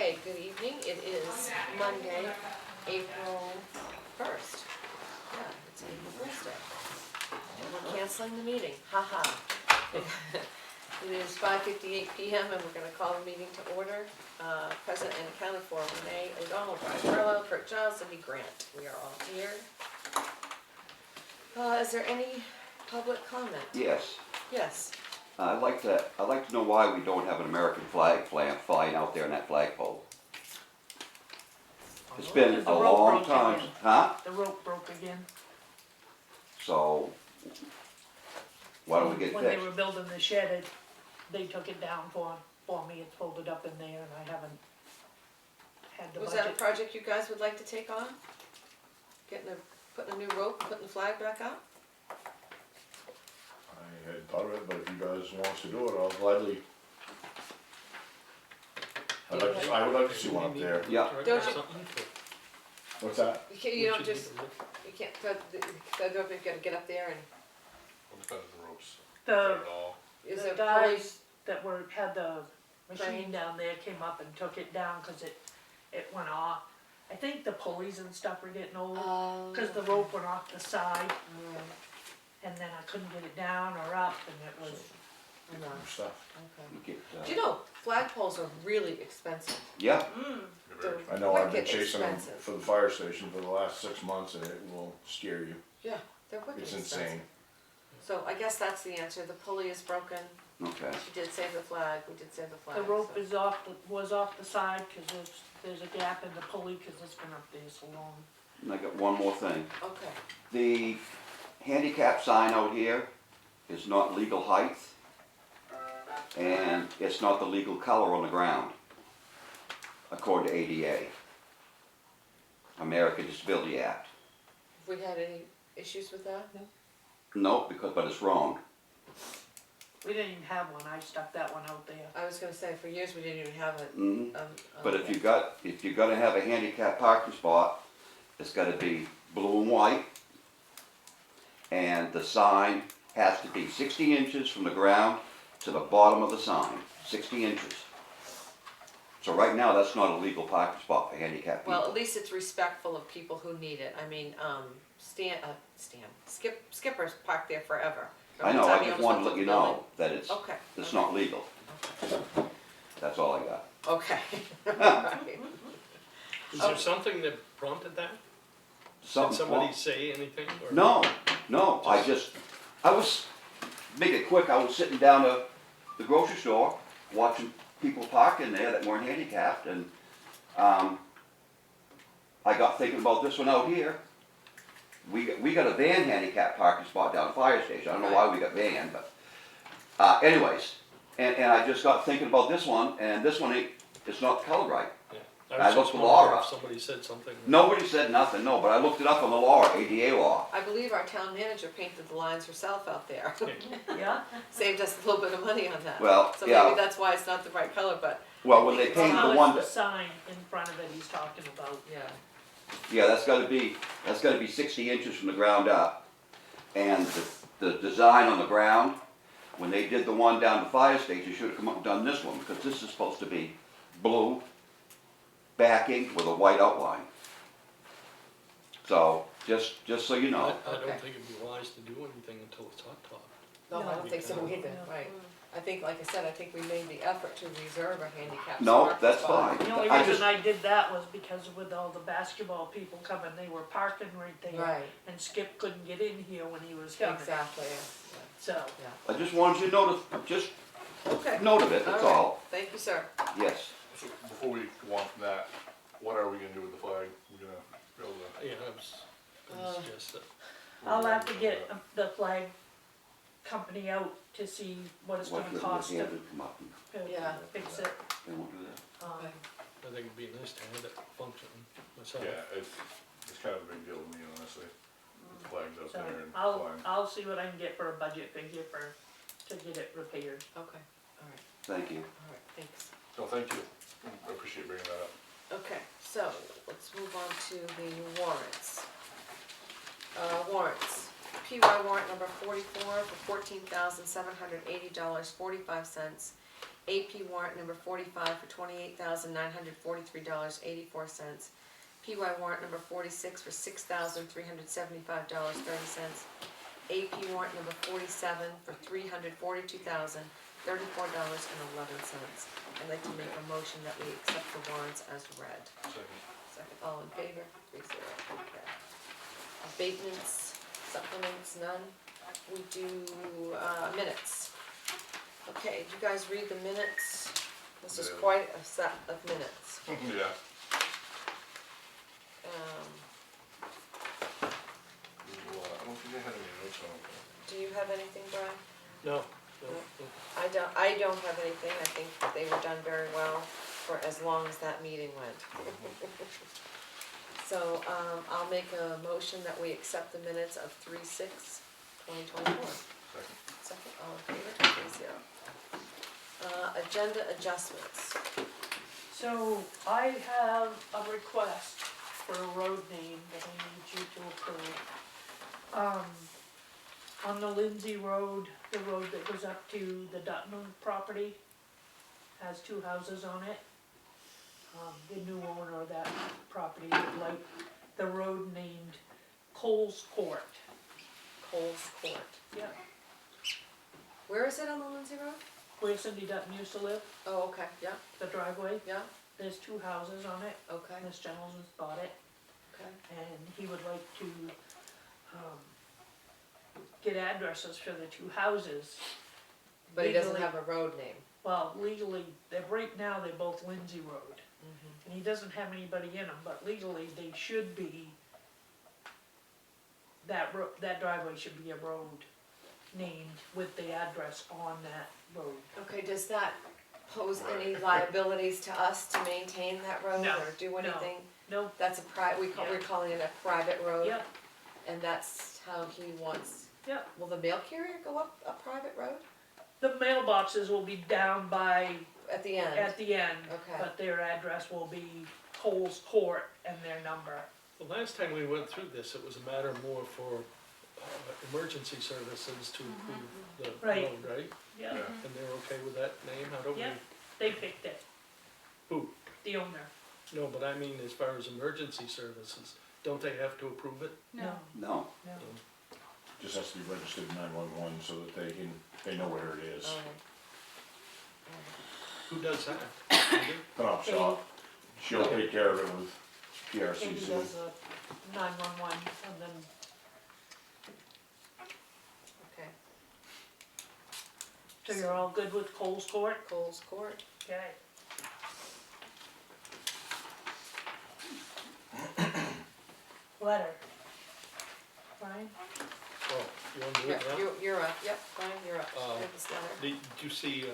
Okay, good evening. It is Monday, April 1st. Yeah, it's April Fool's Day. And we're canceling the meeting, haha. It is 5:58 PM and we're gonna call the meeting to order. Present and accounted for Renee O'Donnell, Brian Carlisle, Kurt Giles, Cindy Grant. We are all here. Is there any public comment? Yes. Yes. I'd like to know why we don't have an American flag flying out there in that flagpole. It's been The a rope long broke time, again. huh? The rope broke again. So, why don't we get it When they fixed? were building the shed, they took it down for me, it's folded up in there, and I haven't had the Was that a budget. project you guys would like to take on? Putting a new rope, putting the flag back up? I hadn't thought of it, but if you guys want us to do it, I'll gladly. I would like to see one up there. Yeah. Don't you- What's that? You don't just, you can't throw the rope, you've gotta get up there and, Well, depends on the ropes. The, At all. is the it guys that had the machine Crane. down there came up and took it down, cause it went off. I think the pulleys and stuff were getting old, cause the rope went off the side, and then I couldn't get it down or up, and it was, No, Stuff. okay. We get, Do you know, flagpoles are really expensive. yeah, They're I know I've been wicked chasing them expensive. for the fire station for the last 6 months, and it will scare you. Yeah, they're wicked It's expensive. insane. So I guess that's the answer, the pulley is broken, okay. she did save the flag, we did save the flag. the rope so- is was off the side, cause there's a gap in the pulley, cause it's been up there so long. And I got one more thing. Okay, The handicap sign out here is not legal height, and it's not the legal color on the ground, according to ADA, American Disability Act. have we had any issues with that? No, but it's wrong. We didn't even have one, I stuck that one out there. I was gonna say, for years we didn't even have it. Mhm. But if you're gonna have a handicap parking spot, it's gotta be blue and white. And the sign has to be 60 inches from the ground to the bottom of the sign, 60 inches. So right now, that's not a legal parking spot for handicapped Well, at people. least it's respectful of people who need it. I mean, Skipper's parked there forever. I know, Every time I he just almost wanted to went let you the building. know that it's Okay. not legal. That's all I got. Okay. Alright. Is there something that prompted that? Did Something somebody wrong. say anything? Or? No, I was, make it quick, I was sitting down at the grocery store, watching people park in there that weren't handicapped, and, I got thinking about this one out here. We got a van handicap parking spot down at the fire station, I don't know why we got van, but, anyways, and I just got thinking about this one, and this one it's not colored right. Yeah. I was looked just the law wondering up. if somebody said something. Nobody said nothing, no, but I looked it up on the law, ADA law. I believe our town manager painted the lines herself out there. Yeah? Saved us a little bit of money on that. Well, So yeah. maybe that's why it's not the right color, but Well, when they Well, painted No, the one it's that, the sign in front of it he's talking about. yeah. yeah, that's gotta be 60 inches from the ground up. And the design on the ground, when they did the one down the fire station, should have come up and done this one, because this is supposed to be blue backing with a white outline. So, just so you I, know. I don't Okay. think it'd be wise to do anything until it's hot top. No, I No. don't think so either, right. I think, like I said, I think we made the effort to reserve a handicap No, parking that's spot. fine. The only I reason just- I did that was because with all the basketball people coming, they were parking right there. Right, And Skip couldn't get in here when he was coming. exactly, So, I just wanted you to notice, just yeah. Okay. note of it, that's All right. all. Thank you, sir. Yes. So before we go on from that, what are we gonna do with the flag? We're gonna build a. Yeah, I was gonna suggest that. I'll have to get the flag company out to see what it's Watch gonna your cost hand to come up and Yeah. fix it. they won't do that. Okay. I think it'd be nice to have it functioning myself. Yeah, it's kind of a big deal to me, honestly. The flags up So there and I'll flying. see what I can get for a budget figure to get it repaired. Okay, all right, Thank you. all right, thanks. No, thank you. I appreciate bringing that up. Okay, so let's move on to the warrants. Warrants. PY warrant number 44 for $14,780.45. AP warrant number 45 for $28,943.84. PY warrant number 46 for $6,375.30. AP warrant number 47 for $342,034.11. I'd like to make a motion that we accept the warrants as read. Second. Second, all in favor? 3-0, okay. Abatements, supplements, none. We do, minutes. Okay, did you guys read the minutes? This is Yeah. quite a set of minutes. Yeah. Well, I don't think I had any notes on it. Do you have anything, Brian? No, no, No. no. I don't have anything. I think they were done very well for as long as that meeting went. So, I'll make a motion that we accept the minutes of 3/6/2024. Second. Second, all in favor, 3-0. Agenda adjustments. So I have a request for a road name that I need you to approve. On the Lindsay Road, the road that goes up to the Dutton property, has 2 houses on it. The new owner of that property would like the road named Coles Court. Coles Court. Yeah. Where is it on the Lindsay Road? Where Cindy Dutton used to live, Oh, okay, yeah, the driveway, yeah, there's 2 houses on it. okay, This gentleman's bought it, okay. and he would like to, get addresses for the 2 houses. But he doesn't Legally- have a road name. Well, legally, right now, they're both Lindsay Road, and he doesn't have anybody in them, but legally, they should be, that driveway should be a road named with the address on that road. Okay, does that pose any Right. liabilities to us to maintain that road No, or do anything? No, That's we're calling it a private road? yep, And that's how he wants, yep. will the mail carrier go up a private road The mailboxes will be down by, at the end? at the end, Okay. but their address will be Coles Court and their number. The last time we went through this, it was a matter more for emergency services to approve the Right. road, right? Yeah, Yeah. And they're okay with that name? How do we? Yeah. they picked it, Who? the owner. No, but I mean, as far as emergency services, don't they have to approve it? No, No, no. Just has to be registered 911 so that they know where it is. Oh. Who does that? Put off shop, she'll take care of it with Katie PRCC. does a 911 and then, Okay, so you're all good with Coles Court? Coles Court. Okay. Letter. Brian? Oh, you wanna do Yeah, it now? you're up, yep, Brian, you're up. Uh, Give this letter. Did you see,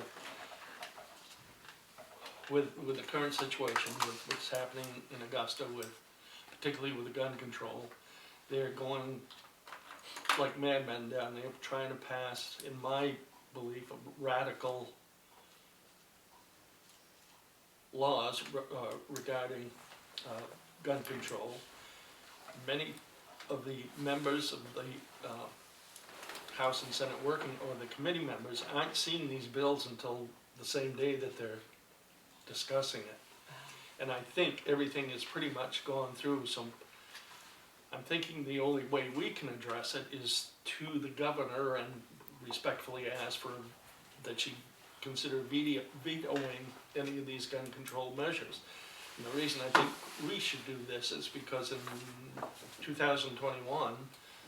with the current situation, with what's happening in Augusta with, particularly with the gun control, they're going like madmen down there, trying to pass, in my belief, radical laws regarding gun control. Many of the members of the House and Senate working, or the committee members, aren't seeing these bills until the same day that they're discussing it. And I think everything is pretty much gone through, so I'm thinking the only way we can address it is to the governor and respectfully ask for, that she consider vetoing any of these gun control measures. And the reason I think we should do this is because in 2021,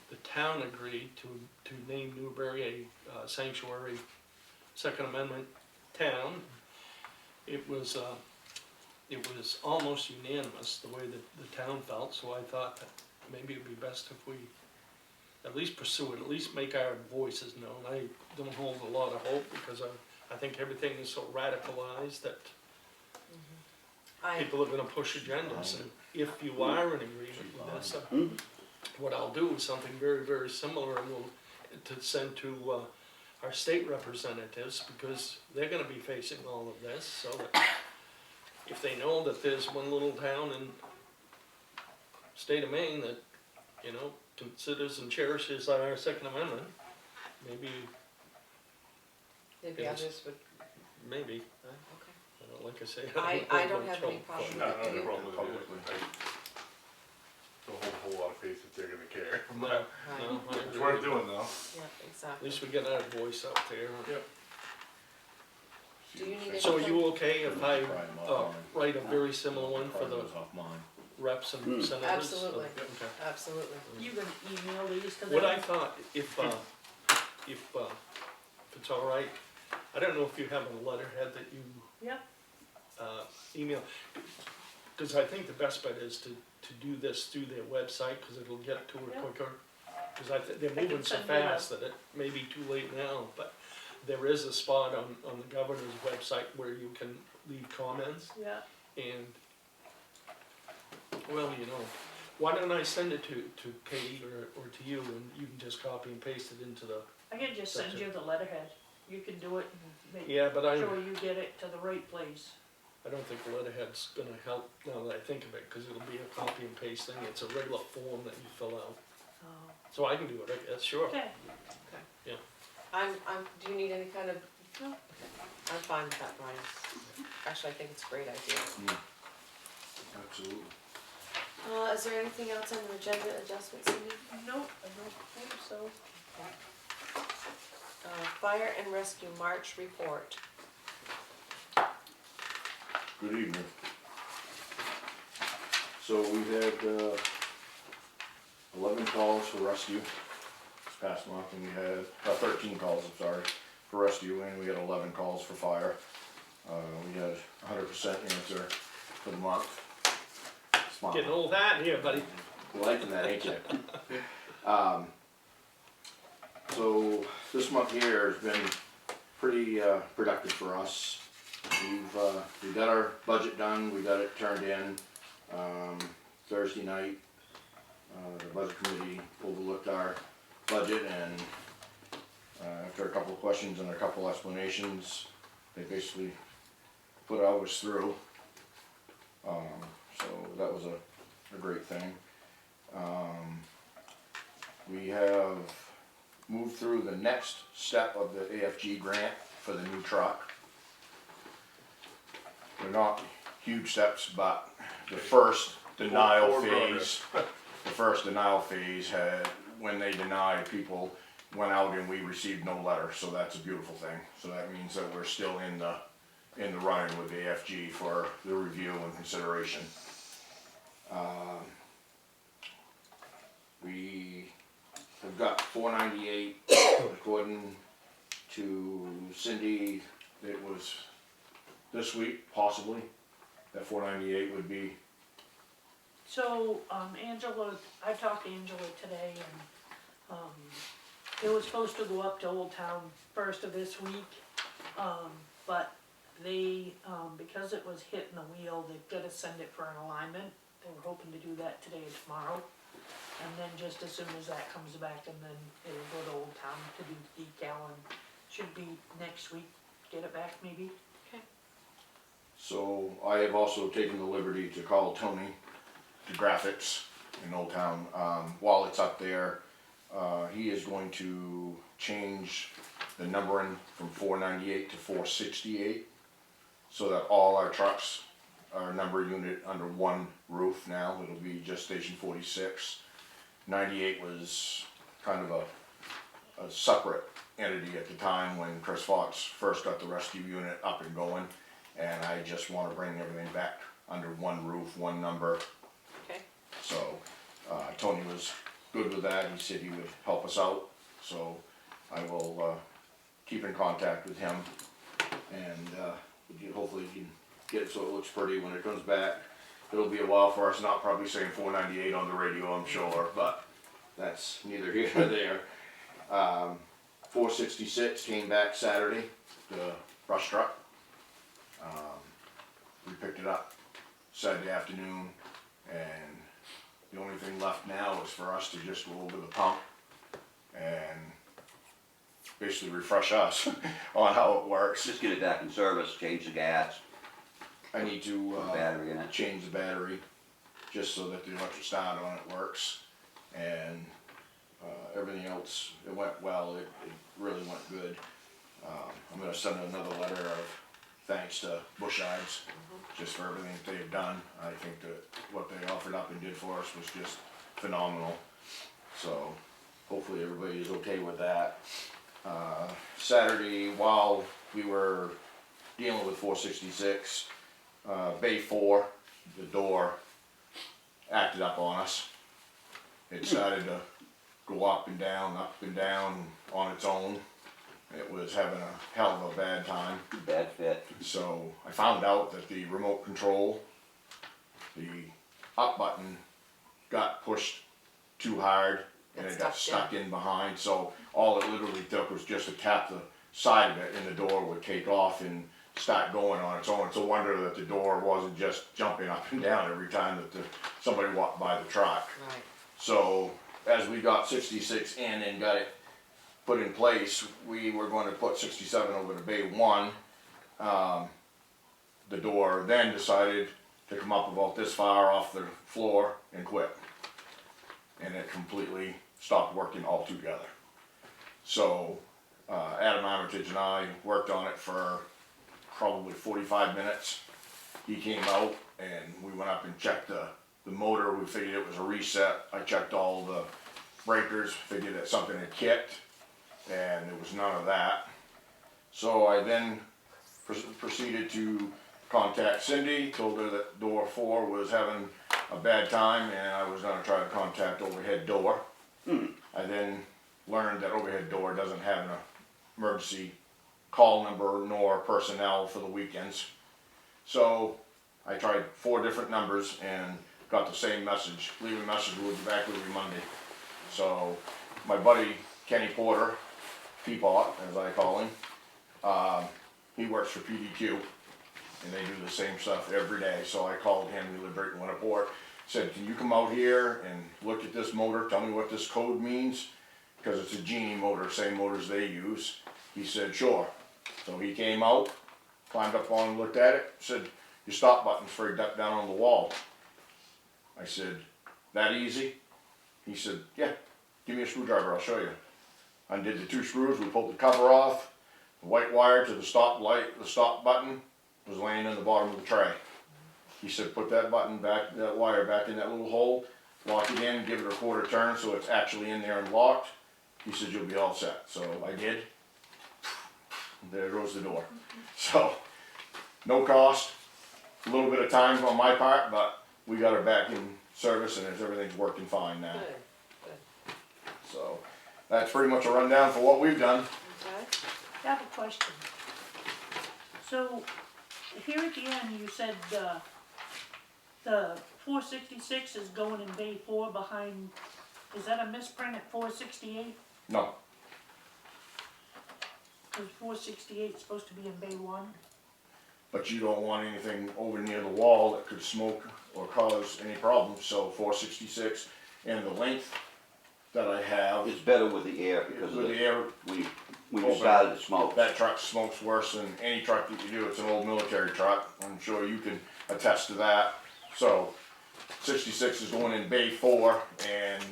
the town agreed to name Newbury a sanctuary Second Amendment town. It was almost unanimous the way that the town felt, so I thought that maybe it'd be best if we at least pursue it, at least make our voices known. I don't hold a lot of hope because I think everything is so radicalized that people are gonna push agendas, and if you are in agreement with this, what I'll do is something very, very similar, and to send to our state representatives, because they're gonna be facing all of this, so that if they know that there's one little town in state of Maine that, you know, considers and cherishes our Second Amendment, maybe, Maybe Yes. others would, maybe, okay. like I say. I don't have any problem No, with no, it. no problem with Publicly. it. I don't hold a whole lot of faith that they're gonna care, No, but no, I it's agree. worth doing though. Yeah, At exactly. least we get our voice out there. Yep. Do you need So are anything? you okay if I, Try 'em out on write a very similar one for Try the those off mine. reps and Hmm. senators? Absolutely. Okay. Absolutely. You gonna email these to them? What I thought, if it's all right, I don't know if you have a letterhead that you, Yeah. email. Cause I think the best bet is to do this through their website, cause it'll get to her Yeah. quicker. Cause they're can moving so send you the- fast that it may be too late now, but there is a spot on the governor's website where you can leave comments. Yeah, And, well, you know, why don't I send it to Katie or to you, and you can just copy and paste it into the, I can just send you the letterhead, you can do it and make yeah, but sure you get it to the right place. I don't think the letterhead's gonna help now that I think of it, cause it'll be a copy and paste thing, it's a regular form that you fill out. Oh, So I can do it, I guess, sure. okay, Do you need any kind of, no, I'm fine with that, Brian. Actually, I think it's a great idea. Absolutely. Is there anything else on the agenda adjustments, Cindy? nope, I don't think so. Fire and rescue March report. Good evening. So we had 11 calls for rescue this past month, and we had 13 calls, I'm sorry, for rescue, and we had 11 calls for fire. We had 100% answer for the month. Smile. Getting old hat here, buddy. Liking that, ain't you? So this month here has been pretty productive for us. We got our budget done, we got it turned in Thursday night. The budget committee overlooked our budget, and after a couple of questions and a couple explanations, they basically put ours through. So that was a great thing. We have moved through the next step of the AFG grant for the new truck. They're not huge steps, but the first denial Forward phase, had, when they denied, people went out and we received no letter, so that's a beautiful thing. So that means that we're still in the running with AFG for the review and consideration. We have got 498, according to Cindy, it was this week, possibly, that 498 would be. So, Angela, I talked to Angela today, and, it was supposed to go up to Old Town first of this week, but they, because it was hitting the wheel, they've gotta send it for an alignment. They were hoping to do that today or tomorrow, and then just as soon as that comes back, and then it'll go to Old Town to do the decal, and should be next week, get it back maybe. So I have also taken the liberty to call Tony, the graphics in Old Town, while it's up there. He is going to change the numbering from 498 to 468, so that all our trucks are number unit under one roof now. It'll be just Station 46. 98 was kind of a separate entity at the time when Chris Fox first got the rescue unit up and going, and I just want to bring everything back under one roof, one number. Okay. So Tony was good with that. He said he would help us out, so I will keep in contact with him, and hopefully he can get it so it looks pretty when it comes back. It'll be a while for us, not probably saying 498 on the radio, I'm sure, but that's neither here nor there. 466 came back Saturday, the brush truck. We picked it up Saturday afternoon, and the only thing left now is for us to just go over the pump and basically refresh us on how it works. Just get it back in service, change the gas, I need to battery in it. change the battery just so that the electric start on it works, and Everything else, it went well, it really went good. I'm gonna send another letter of thanks to Bush Ives, just for everything that they've done. I think that what they offered up and did for us was just phenomenal. So, hopefully everybody is okay with that. Saturday, while we were dealing with 466, Bay 4, the door acted up on us. It started to go up and down on its own. It was having a hell of a bad time. Bad fit. So I found out that the remote control, the up button got pushed too hard and it got stuck in behind. So all it literally took was just to tap the side of it and the door would take off and start going on its own. It's a wonder that the door wasn't just jumping up and down every time that somebody walked by the truck. Right. So as we got 66 in and got it put in place, we were going to put 67 over to Bay 1. The door then decided to come up about this far off the floor and quit. And it completely stopped working altogether. So Adam Armitage and I worked on it for probably 45 minutes. He came out and we went up and checked the motor. We figured it was a reset. I checked all the breakers, figured that something had kicked, and there was none of that. So I then proceeded to contact Cindy, told her that door 4 was having a bad time and I was going to try to contact overhead door. I then learned that overhead door doesn't have an emergency call number nor personnel for the weekends. So I tried 4 different numbers and got the same message. Leave a message, we'll be back with you Monday. So my buddy Kenny Porter, Peapot as I call him, he works for PDQ and they do the same stuff every day. So I called him, we live right in Winniport, said, can you come out here and look at this motor, tell me what this code means? Because it's a Genie motor, same motors they use. He said, sure. So he came out, climbed up on and looked at it, said, your stop button's frayed up down on the wall. I said, that easy? He said, yeah, give me a screwdriver, I'll show you. Undid the 2 screws, we pulled the cover off, the white wire to the stop light, the stop button was laying in the bottom of the tray. He said, put that button back, that wire back in that little hole, lock it in, give it a quarter turn so it's actually in there and locked. He said, you'll be all set. So I did. There goes the door. So, no cost, a little bit of time on my part, but we got her back in service and everything's working fine now. Good, good. So, that's pretty much a rundown for what we've done. Okay. I have a question. So, here at the end, you said, the 466 is going in Bay 4 behind, is that a misprint at 468? No, Cause 468 is supposed to be in Bay 1? but you don't want anything over near the wall that could smoke or cause any problems, so 466 and the length that I have, It's better with the air because with of the air, when you started to smoke. that truck smokes worse than any truck that you do. It's an old military truck. I'm sure you can attest to that. So 66 is going in Bay 4 and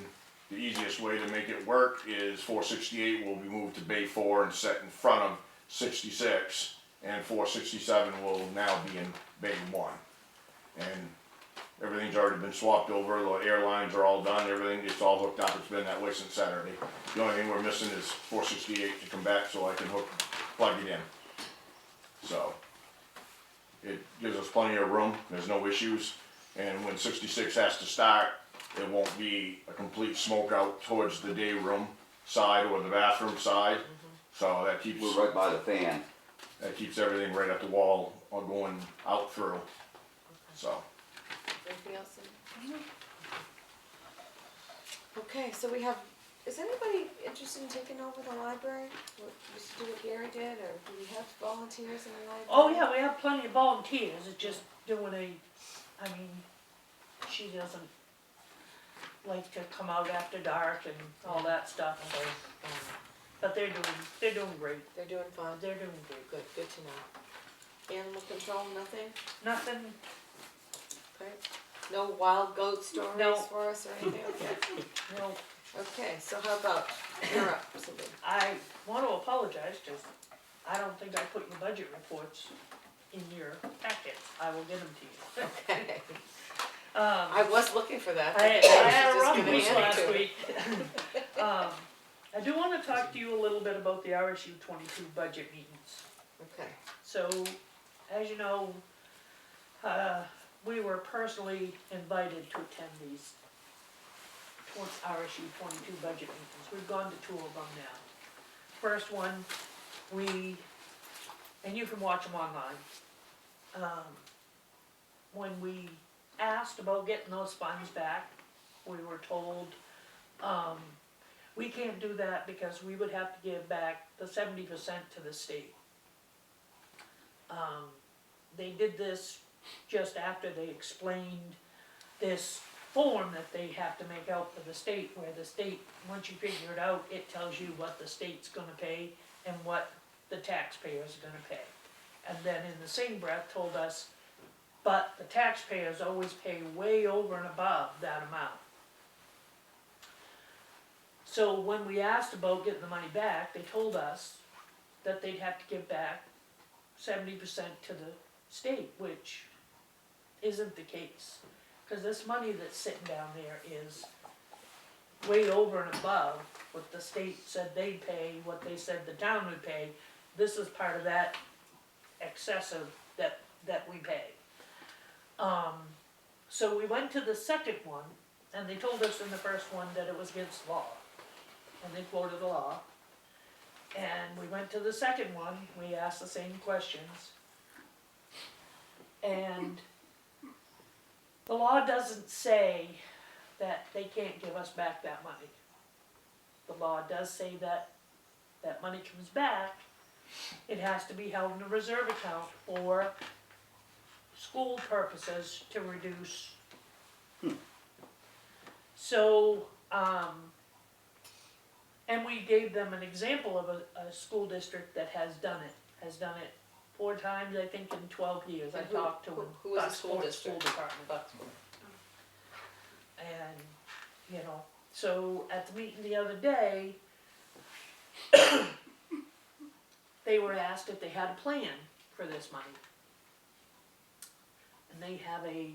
the easiest way to make it work is 468 will be moved to Bay 4 and set in front of 66 and 467 will now be in Bay 1. And everything's already been swapped over, the air lines are all done, everything, it's all hooked up, it's been that way since Saturday. The only thing we're missing is 468 to come back so I can plug it in. So, it gives us plenty of room, there's no issues, and when 66 has to start, it won't be a complete smoke out towards the day room side or the bathroom side. So that keeps, We're right by the fan. that keeps everything right at the wall or going out through, so. Anything else? Okay, so we have, is anybody interested in taking over the library? What, just do what Gary did, or do we have volunteers in the library? Oh yeah, we have plenty of volunteers, it's just doing I mean, she doesn't like to come out after dark and all that stuff, so, but they're doing great, They're doing fine? they're doing great. Good to know. Animal control, nothing? Nothing, Okay. No wild goat stories No. for us or anything? Okay. no, Okay, so how about, you're up, Cindy. I want to apologize, because I don't think I put your budget reports in your packets. I will get them to you. Okay. I was looking for that. I but had a she's just rough gonna week hand it last to me. week. I do want to talk to you a little bit about the RSU 22 budget meetings. Okay, So, as you know, we were personally invited to attend these RSU 22 budget meetings. We've gone to 2 of them now. First one, and you can watch them online. When we asked about getting those funds back, we were told, we can't do that because we would have to give back the 70% to the state. They did this just after they explained this form that they have to make out for the state, where the state, once you figure it out, it tells you what the state's gonna pay and what the taxpayer's gonna pay. And then in the same breath told us, but the taxpayers always pay way over and above that amount. So when we asked about getting the money back, they told us that they'd have to give back 70% to the state, which isn't the case. Cause this money that's sitting down there is way over and above what the state said they'd pay, what they said the town would pay. This is part of that excessive that we pay. So we went to the second one, and they told us in the first one that it was against law. And they quoted the law. And we went to the second one, we asked the same questions. And the law doesn't say that they can't give us back that money. The law does say that that money comes back, it has to be held in a reserve account for school purposes to reduce. So, and we gave them an example of a school district that has done it 4 times, I think, in 12 years. I And talked to who was the school Bucksport district? School Department. Bucksport. And, you know, so at the meeting the other day, they were asked if they had a plan for this money. And they have a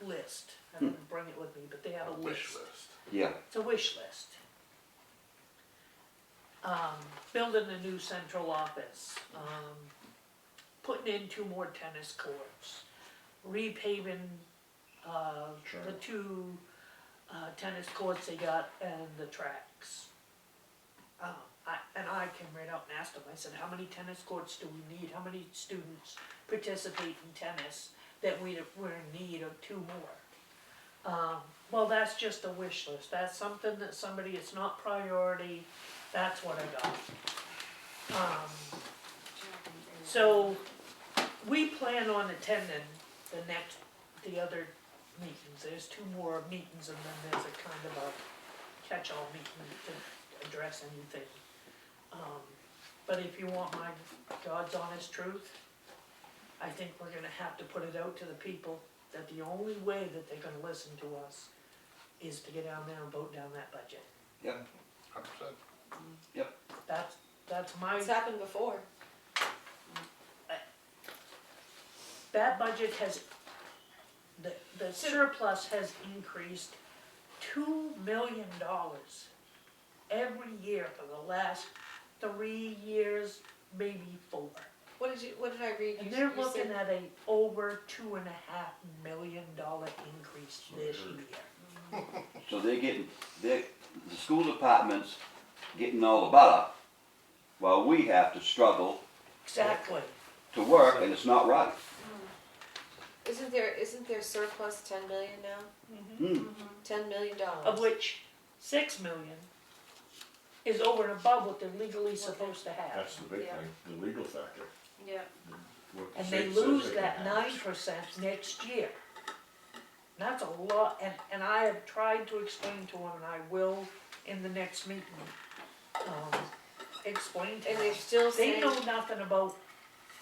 list. I didn't bring it with me, but they have a Wish list. list. Yeah, It's a wish list. Building a new central office, putting in 2 more tennis courts, repaving, Sure. the 2, tennis courts they got and the tracks. I came right out and asked them, I said, how many tennis courts do we need? How many students participate in tennis that we're in need of 2 more? Well, that's just a wish list. That's something that somebody, it's not priority, that's what I got. So, we plan on attending the other meetings. There's 2 more meetings and then there's a kind of a catch-all meeting to address anything. But if you want my God's honest truth, I think we're gonna have to put it out to the people that the only way that they're gonna listen to us is to get down there and vote down that budget. yep, 100%. That's my, It's happened before. that budget has, the surplus has increased $2 million every year for the last 3 years, maybe 4. What did I read? And You- they're you looking said- at a over $2.5 million increase this year. so the school department's getting all the butter, while we have to struggle Exactly. to work, and it's not right. Isn't there surplus 10 million now? Mm-hmm. $10 million. Of which 6 million is over and above what they're legally supposed to have. That's the big thing, the legal factor. Yeah. What the And they state says lose they can that have. 9% next year. That's a lot, and I have tried to explain to them, and I will in the next meeting, explain to And them. they're still They saying, know nothing about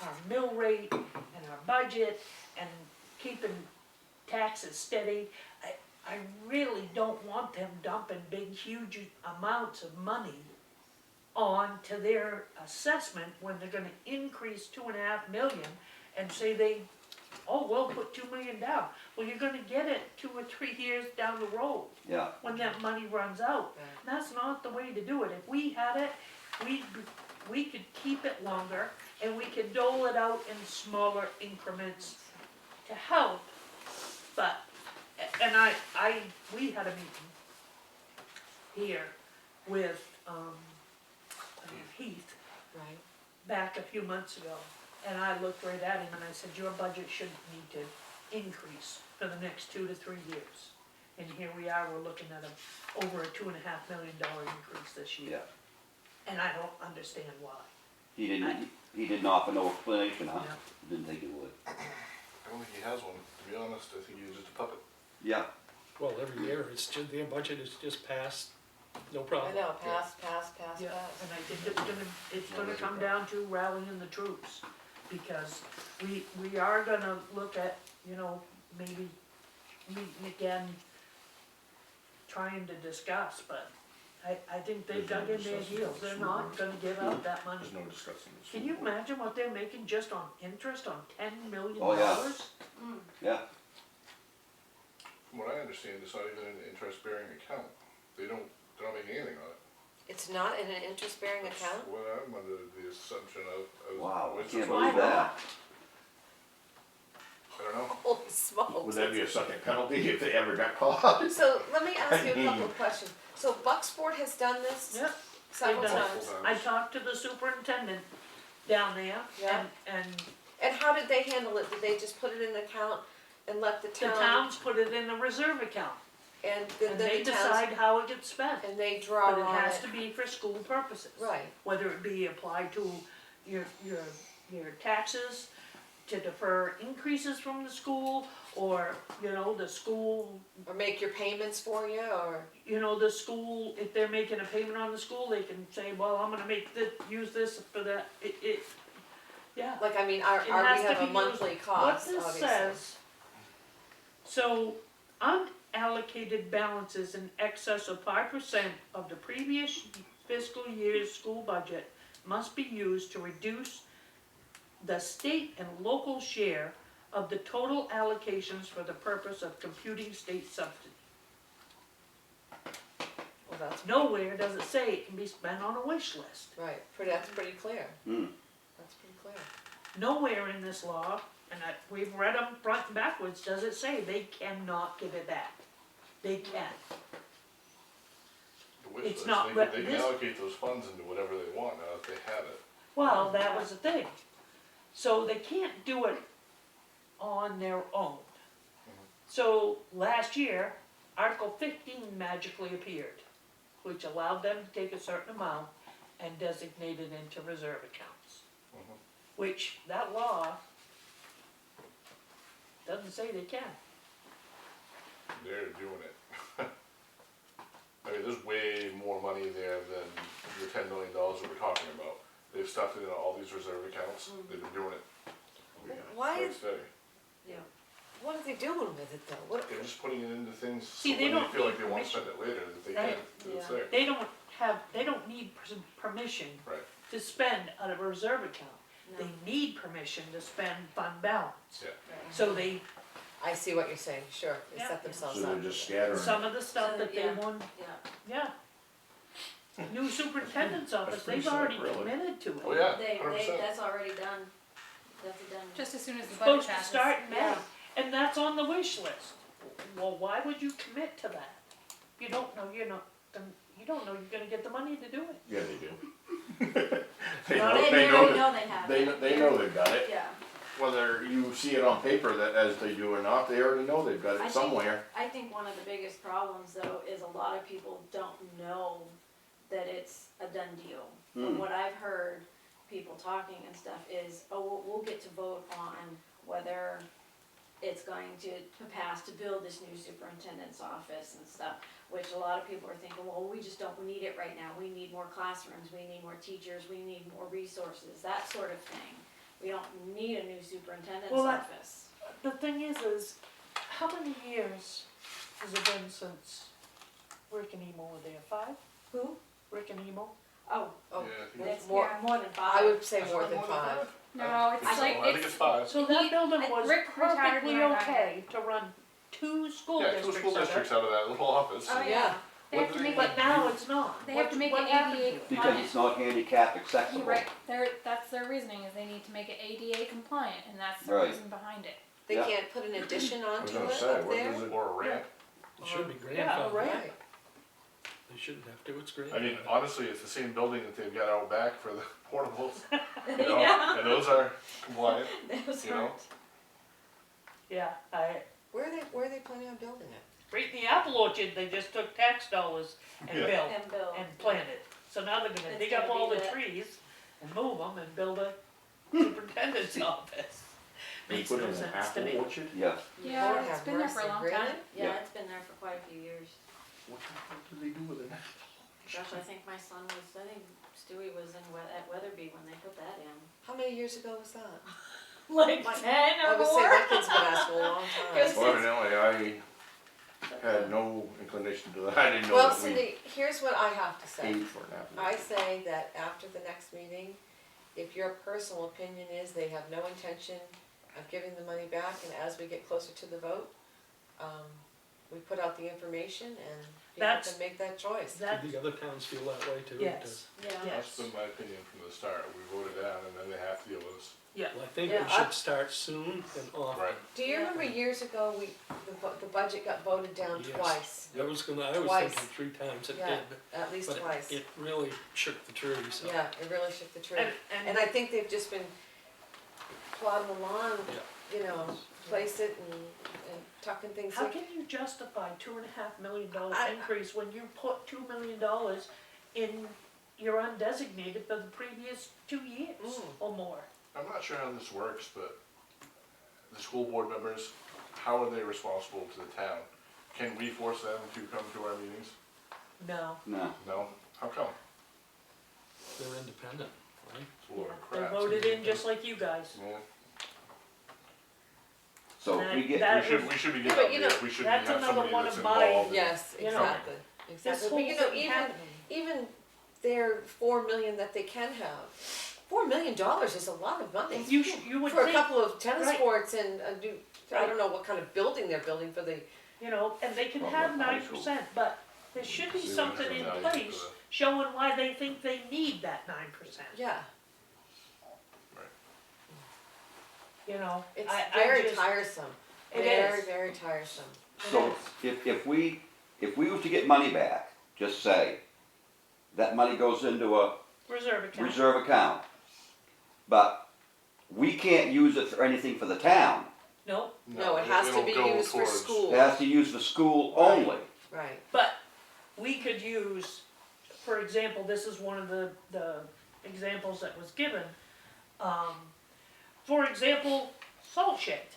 our mill rate and our budget and keeping taxes steady. I really don't want them dumping big, huge amounts of money onto their assessment when they're gonna increase 2.5 million and say we'll put 2 million down. Well, you're gonna get it 2 or 3 years down the road Yeah, when that money runs out. Right. And that's not the way to do it. If we had it, we could keep it longer and we could dole it out in smaller increments to help. But, and we had a meeting here with, Heath Right, back a few months ago. And I looked right at him and I said, your budget shouldn't need to increase for the next 2 to 3 years. And here we are, we're looking at over a $2.5 million increase this year. yeah. And I don't understand why. He didn't offer no explanation, huh? No. Didn't think he would. I don't think he has one, to be honest, I think he's just a puppet. Yeah, Well, every year, it's just, their budget is just passed, no I problem. know, pass, Yeah, pass. and I think it's gonna come down to rallying the troops, because we are gonna look at, maybe meeting again, trying to discuss, but I think they've There's no dug in their discussing heels, this. they're not gonna give out that money. There's no discussing this. Can you imagine what they're making just on interest on $10 million? Oh, yeah. yeah. From what I understand, it's not even an interest-bearing account. They're not making anything on it. It's not in an interest-bearing That's account? what I'm under the assumption of. Wow, I Which can't is- believe that. I don't know. Holy smokes. Would that be a second penalty if they ever got caught? So let me ask you a couple of questions. So Bucksport has done this Yep, several they've done it. times. I talked to the superintendent down there, Yeah. and And how did they handle it? Did they just put it in an account and let the the town? towns put it in a reserve account, And and they the towns, decide how it gets spent. and they draw But it on has it. to be for school purposes. Right, Whether it be applied to your taxes, to defer increases from the school, or, the school, or make your payments for you, or, the school, if they're making a payment on the school, they can say, well, I'm gonna use this for that, yeah. like, I mean, It we has to have be a monthly used. cost, What this obviously. says, so unallocated balances in excess of 5% of the previous fiscal year's school budget must be used to reduce the state and local share of the total allocations for the purpose of computing state subsidy. Well, that's, Nowhere does it say it can be spent on a wish list. right, that's pretty clear. Hmm. That's pretty clear. Nowhere in this law, and we've read them front and backwards, does it say they cannot give it back. They can. The wish It's list, not they can this- allocate those funds into whatever they want now if they have it. Well, that was the thing. So they can't do it on their own. So last year, Article 15 magically appeared, which allowed them to take a certain amount and designate it into reserve accounts. Mhm. Which, that law doesn't say they can. They're doing it. I mean, there's way more money there than the $10 million that we're talking about. They've stuffed it into all these reserve accounts, they've been doing it. Why quite is, steady. what are they doing with it though? What, They're just putting it into things, so See, they when they don't feel like need they wanna permission. spend it later, that they Right. can, that it's there. They don't need permission Right. to spend out of a reserve account. They need permission to spend fund balance. Yeah. So they, I see what you're saying, sure, they Yeah. set So themselves they're up. just scattering. some of the stuff that they Yeah. want, Yeah, yeah. New superintendent's office, pretty they've already slick, really. committed to it. Oh, yeah, they, 100%. that's already done, that's done. Just as soon as the Supposed budget to passes. start in May, Yeah. and that's on the wish list. Well, why would you commit to that? You don't know you're gonna get the money to do it. Yeah, they do. They Not know, They they already know, know they have they, it. they know they've got it. Yeah, Whether you see it on paper that as they do or not, they already know they've got I it think- somewhere. I think one of the biggest problems though is a lot of people don't know that it's a done deal. From what I've heard, people talking and stuff is, oh, we'll get to vote on whether it's going to pass to build this new superintendent's office and stuff, which a lot of people are thinking, well, we just don't need it right now, we need more classrooms, we need more teachers, we need more resources, that sort of thing. We don't need a new superintendent's Well, office. The thing is how many years Has it been since Rick and Emo were there? 5? Who? Rick and Emo? Oh, Oh, Yeah, I think it's more, more than 5. I would say Is it more than more 5. No, it's I like, think it's it's, 5. So that He- building was Rick retired perfectly when I got okay to run 2 school Yeah, districts. 2 school of it, districts out of that little office. oh and- yeah, they What have do to they make But it, now it's not. they have to make What it happened to ADA it? Because compliant. it's not handicap accessible. You're right, that's their reasoning, is they need to make it ADA compliant, and that's the Right. reason behind it. They Yeah. can't put an addition I was onto gonna it say, up what there? does it, Or a ramp. It should be Yeah, grandfathered. right. They shouldn't have to, it's I mean, grandfathered. honestly, it's the same building that they've got out back for the portables, you know, Yeah. and those are compliant, Those you know? aren't. Yeah, Where are they planning on building it? right in the apple orchard, they just took tax dollars and Yeah. built And Bill. and planted. So now they're gonna It's dig up gonna all be the the- trees and move them and build a superintendent's office. they Makes put no in an sense to apple me. orchard? Yeah. Yeah, Lord it's have been there for a mercy, long really? time. Yeah, Yeah. it's been there for quite a few years. What the fuck do they do with an apple? Gosh, I think my son was, I think Stewie was at Weatherby when they put that in. How many years ago was that? Like My- 10 I or would say more? my kids have been asked for a long Yes. time. Well, evidently, I had no inclination to that, I didn't know Well, that we Cindy, here's what I have to say. paid for an apple. I say that after the next meeting, if your personal opinion is they have no intention of giving the money back, and as we get closer to the vote, we put out the information and people That's- can make that choice. That, Do the other towns feel that way too? yes, Yeah. yes. That's been my opinion from the start, we voted down and then they have to deal with us. Yeah, Well, I think Yeah, we should start soon and often. Right. Do you remember years ago, the budget got voted down Yes. twice, I was thinking Twice. 3 times it Yeah. did, at least but twice? it really shook the tree, so. Yeah, it really shook the tree. and And I think they've just been plodding along, Yeah. you know, place it and tucking things how in. can you justify $2.5 million I- increase when you put $2 million in your undesignated for the previous 2 years Mm. or more? I'm not sure how this works, but the school board members, how are they responsible to the town? Can we force them to come to our meetings? No, No. No? How come? They're independent, right? It's a load of they crap. voted in just like you guys. Yeah. So if we That- get, that- We should be Yeah, getting but you know, updates, we should that's have another somebody one that's of my- involved. in- Yes, You know, exactly, This exactly. whole But you know, thing even, happening. even their 4 million that they can have, $4 million is a lot of money. You would For a think, couple of tennis Right. courts and a new, I Right. don't know what kind of building they're building for the, you know, and they can Well, have not high school. 9%, but there should be See what something comes in out of place the- showing why they think they need that 9%. yeah. You know, It's I very just, tiresome. It Very, is. very tiresome. so if we was to get money back, just say, that money goes into a reserve account. reserve account, but we can't use it for anything for the town. Nope, No, it has to it'll be go used for towards- school. It has to use for school only. Right. but we could use, for example, this is one of the examples that was given. For example, salt shed.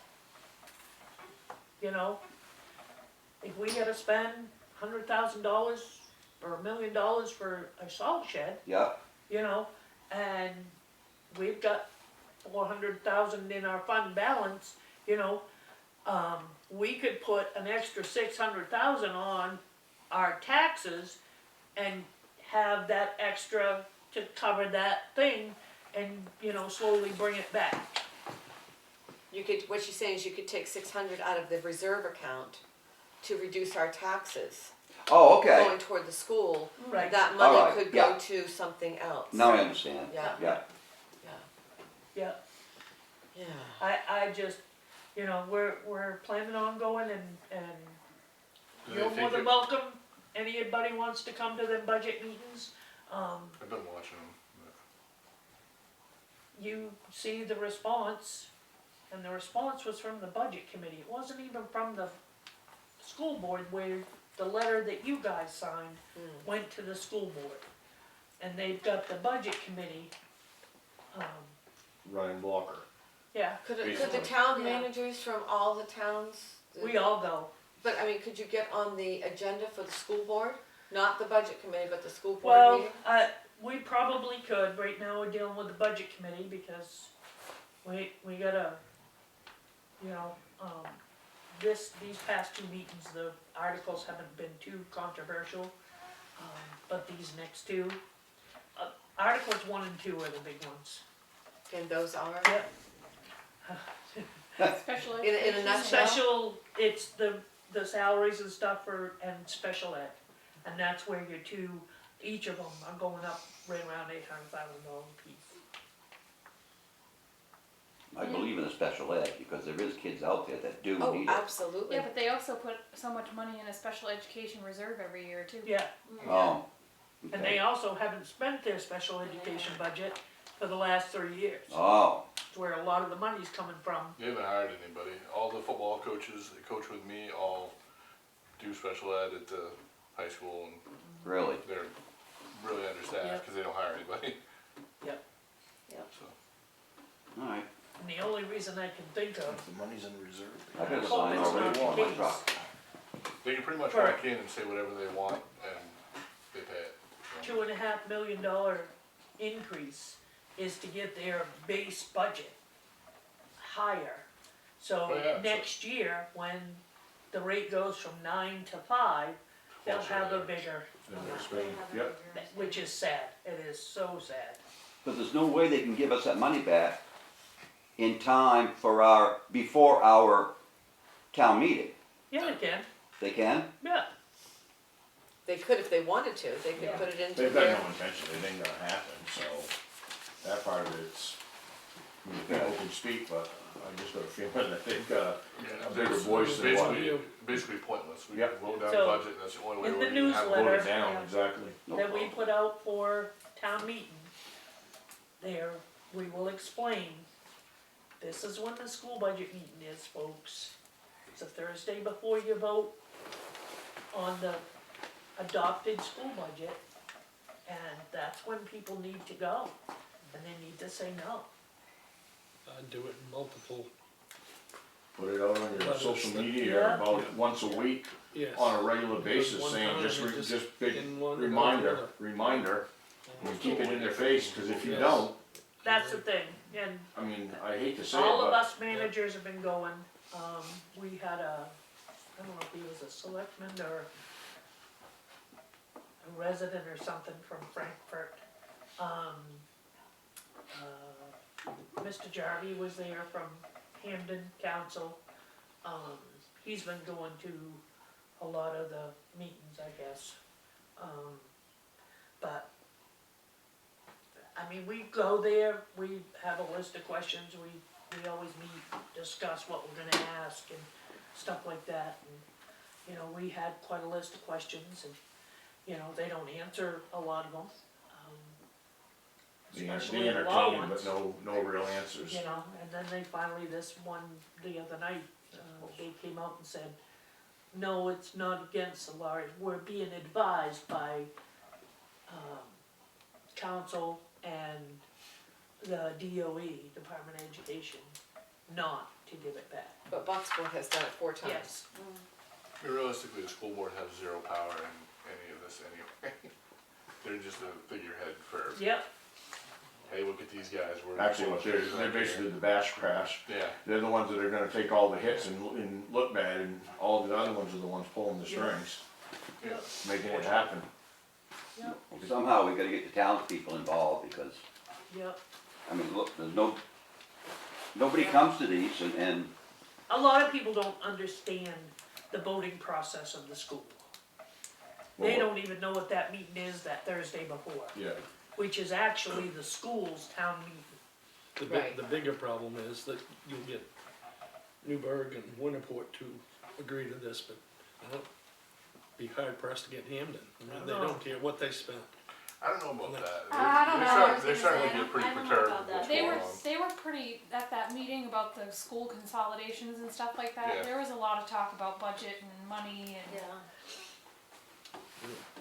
You know, if we gotta spend $100,000 or $1 million for a salt shed, Yep, you know, and we've got 400,000 in our fund balance, you know, we could put an extra 600,000 on our taxes and have that extra to cover that thing and, you know, slowly bring it back. You could, what she's saying is you could take 600 out of the reserve account to reduce our taxes oh, okay, going toward the school. Right. That money Alright, could yeah. go to something else. now I understand, Yeah, yeah. Yeah, yeah. I just, you know, we're planning on going and Do they you're take more than it- welcome. Anybody wants to come to them budget meetings, I've been watching them. you see the response, and the response was from the budget committee. It wasn't even from the school board where the letter that you guys signed went to the school board. And they've got the budget committee, Ryan Blocker. yeah, Could the Basically. town Yeah. managers from all the towns? we all go. But I mean, could you get on the agenda for the school board? Not the budget committee, but the school board Well, meeting? we probably could. Right now, we're dealing with the budget committee because we gotta, you know, these past two meetings, the articles haven't been too controversial, but these next two, Articles 1 and 2 are the big ones. And those are? Yep. Special In a education. nutshell? Special, it's the salaries and stuff and special ed, and that's where your two, each of them are going up right around $800,000 a piece. I believe in the special ed, because there is kids out there that do Oh, need it. absolutely. Yeah, but they also put so much money in a special education reserve every year too. Yeah, Oh, and they okay. also haven't spent their special education budget for the last 3 years. Oh, It's where a lot of the money's coming from. They haven't hired anybody. All the football coaches that coach with me all do special ed at the high school, and really? they're really understaffed Yep. because they don't hire anybody. Yep. Yep. So, All right. And the only reason I can think of, If the money's in reserve. I got a Hope sign it's already not for the my truck. they can pretty much Right. walk in and say whatever they want, and they pay it. So, $2.5 million increase is to get their base budget higher. So Oh, yeah, so- next year, when the rate goes from 9 to 5, they'll Closer have a there. bigger, Yep. which is sad, it is so sad. But there's no way they can give us that money back in time for before our town meeting. Yeah, they can, They can? yeah, They could if they wanted to, they could Yeah. put it into They've got their, no intention, it ain't gonna happen, so that part of it's, I mean, people can speak, but I just got a feeling that they've got Yeah, a bigger it's voice than what. basically pointless. We Yep. vote down So, the budget, and that's the only way in we're the gonna have newsletter- Vote it down, exactly. No that we problem. put out for town meeting, there, we will explain, this is when the school budget meeting is, folks. It's the Thursday before you vote on the adopted school budget, and that's when people need to go, and they need to say no. Do it in multiple, Put it out on your But social it's- media Yeah. about once a week yes. on a regular basis, One saying time just, and just just big in one reminder, or reminder, and keep it in their face, cause if you Yes. don't, That's the thing, and I mean, I hate to say it, all of but us managers have been going, we had I don't know if he was a selectman or a resident or something from Frankfurt. Mr. Jarvie was there from Hamden Council. He's been going to a lot of the meetings, I guess. But, I mean, we go there, we have a list of questions, we always meet, discuss what we're gonna ask and stuff like that. And, you know, we had quite a list of questions and, you know, they don't answer a lot of them. they Especially they the law entertaining, ones. but no real answers. You know, and then they finally, this one, the other night, they came out and said, no, it's not against the law, we're being advised by, council and the DOE, Department of Education, not to give it back. but Bucksport has done it 4 times. Yes, Realistically, the school board has zero power in any of this anyway. They're just a figurehead for, yep, hey, look at these guys, we're. Actually, what they're basically the bash crash. Yeah, They're the ones that are gonna take all the hits and look bad, and all the other ones are the ones pulling the strings, yeah. making it happen. yep, Somehow we gotta get the townspeople involved, because, yep. I mean, look, there's nobody comes to these and A lot of people don't understand the voting process of the school. They Well, don't even know what that meeting is that Thursday before, Yeah, which is actually the school's town meeting. Right. The bigger problem is that you'll get Newburgh and Winterport to agree to this, but I don't, be hard pressed to get Hamden. I mean, they No. don't care what they spend. I don't know about that. I don't know. They're starting to I get pretty don't know perturbed about with that. what's They going were, on. they were pretty, at that meeting about the school consolidations and stuff like that, Yeah. there was a lot of talk about budget and money and. Yeah.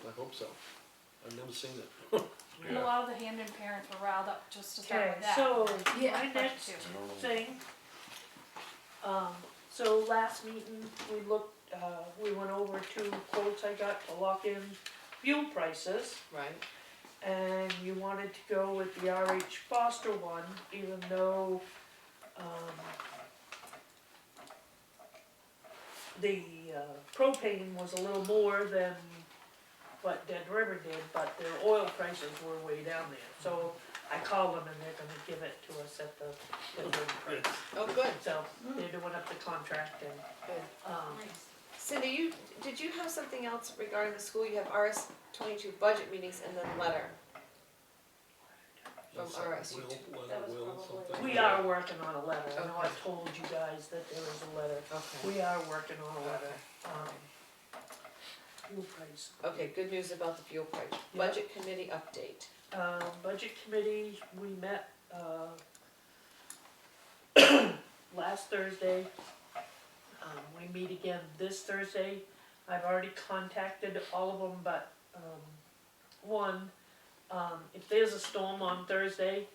I hope so. I've never seen it. And a Yeah. lot of the Hamden parents were riled up just to start Okay, with that. so, Yeah, my budget next too. thing, so last meeting, we looked, we went over 2 quotes I got to lock in fuel prices. Right, And you wanted to go with the RH Foster one, even though, the propane was a little more than what Dead River did, but their oil prices were way down there. So I called them and they're gonna give it to us at the Dead River price. Oh, good, So they're doing up the contract and, good. Nice. Cindy, did you have something else regarding the school? You have RS 22 budget meetings and then letter. From Yes, RSU. That was will, probably- something. we are working on a letter. I know I Okay. told you guys that there was a letter. Okay. We are working on a letter. Okay. Fuel price. Okay, good news about the fuel price. Yeah. Budget committee update. Budget committee, we met, last Thursday. We meet again this Thursday. I've already contacted all of them, but, one, if there's a storm on Thursday,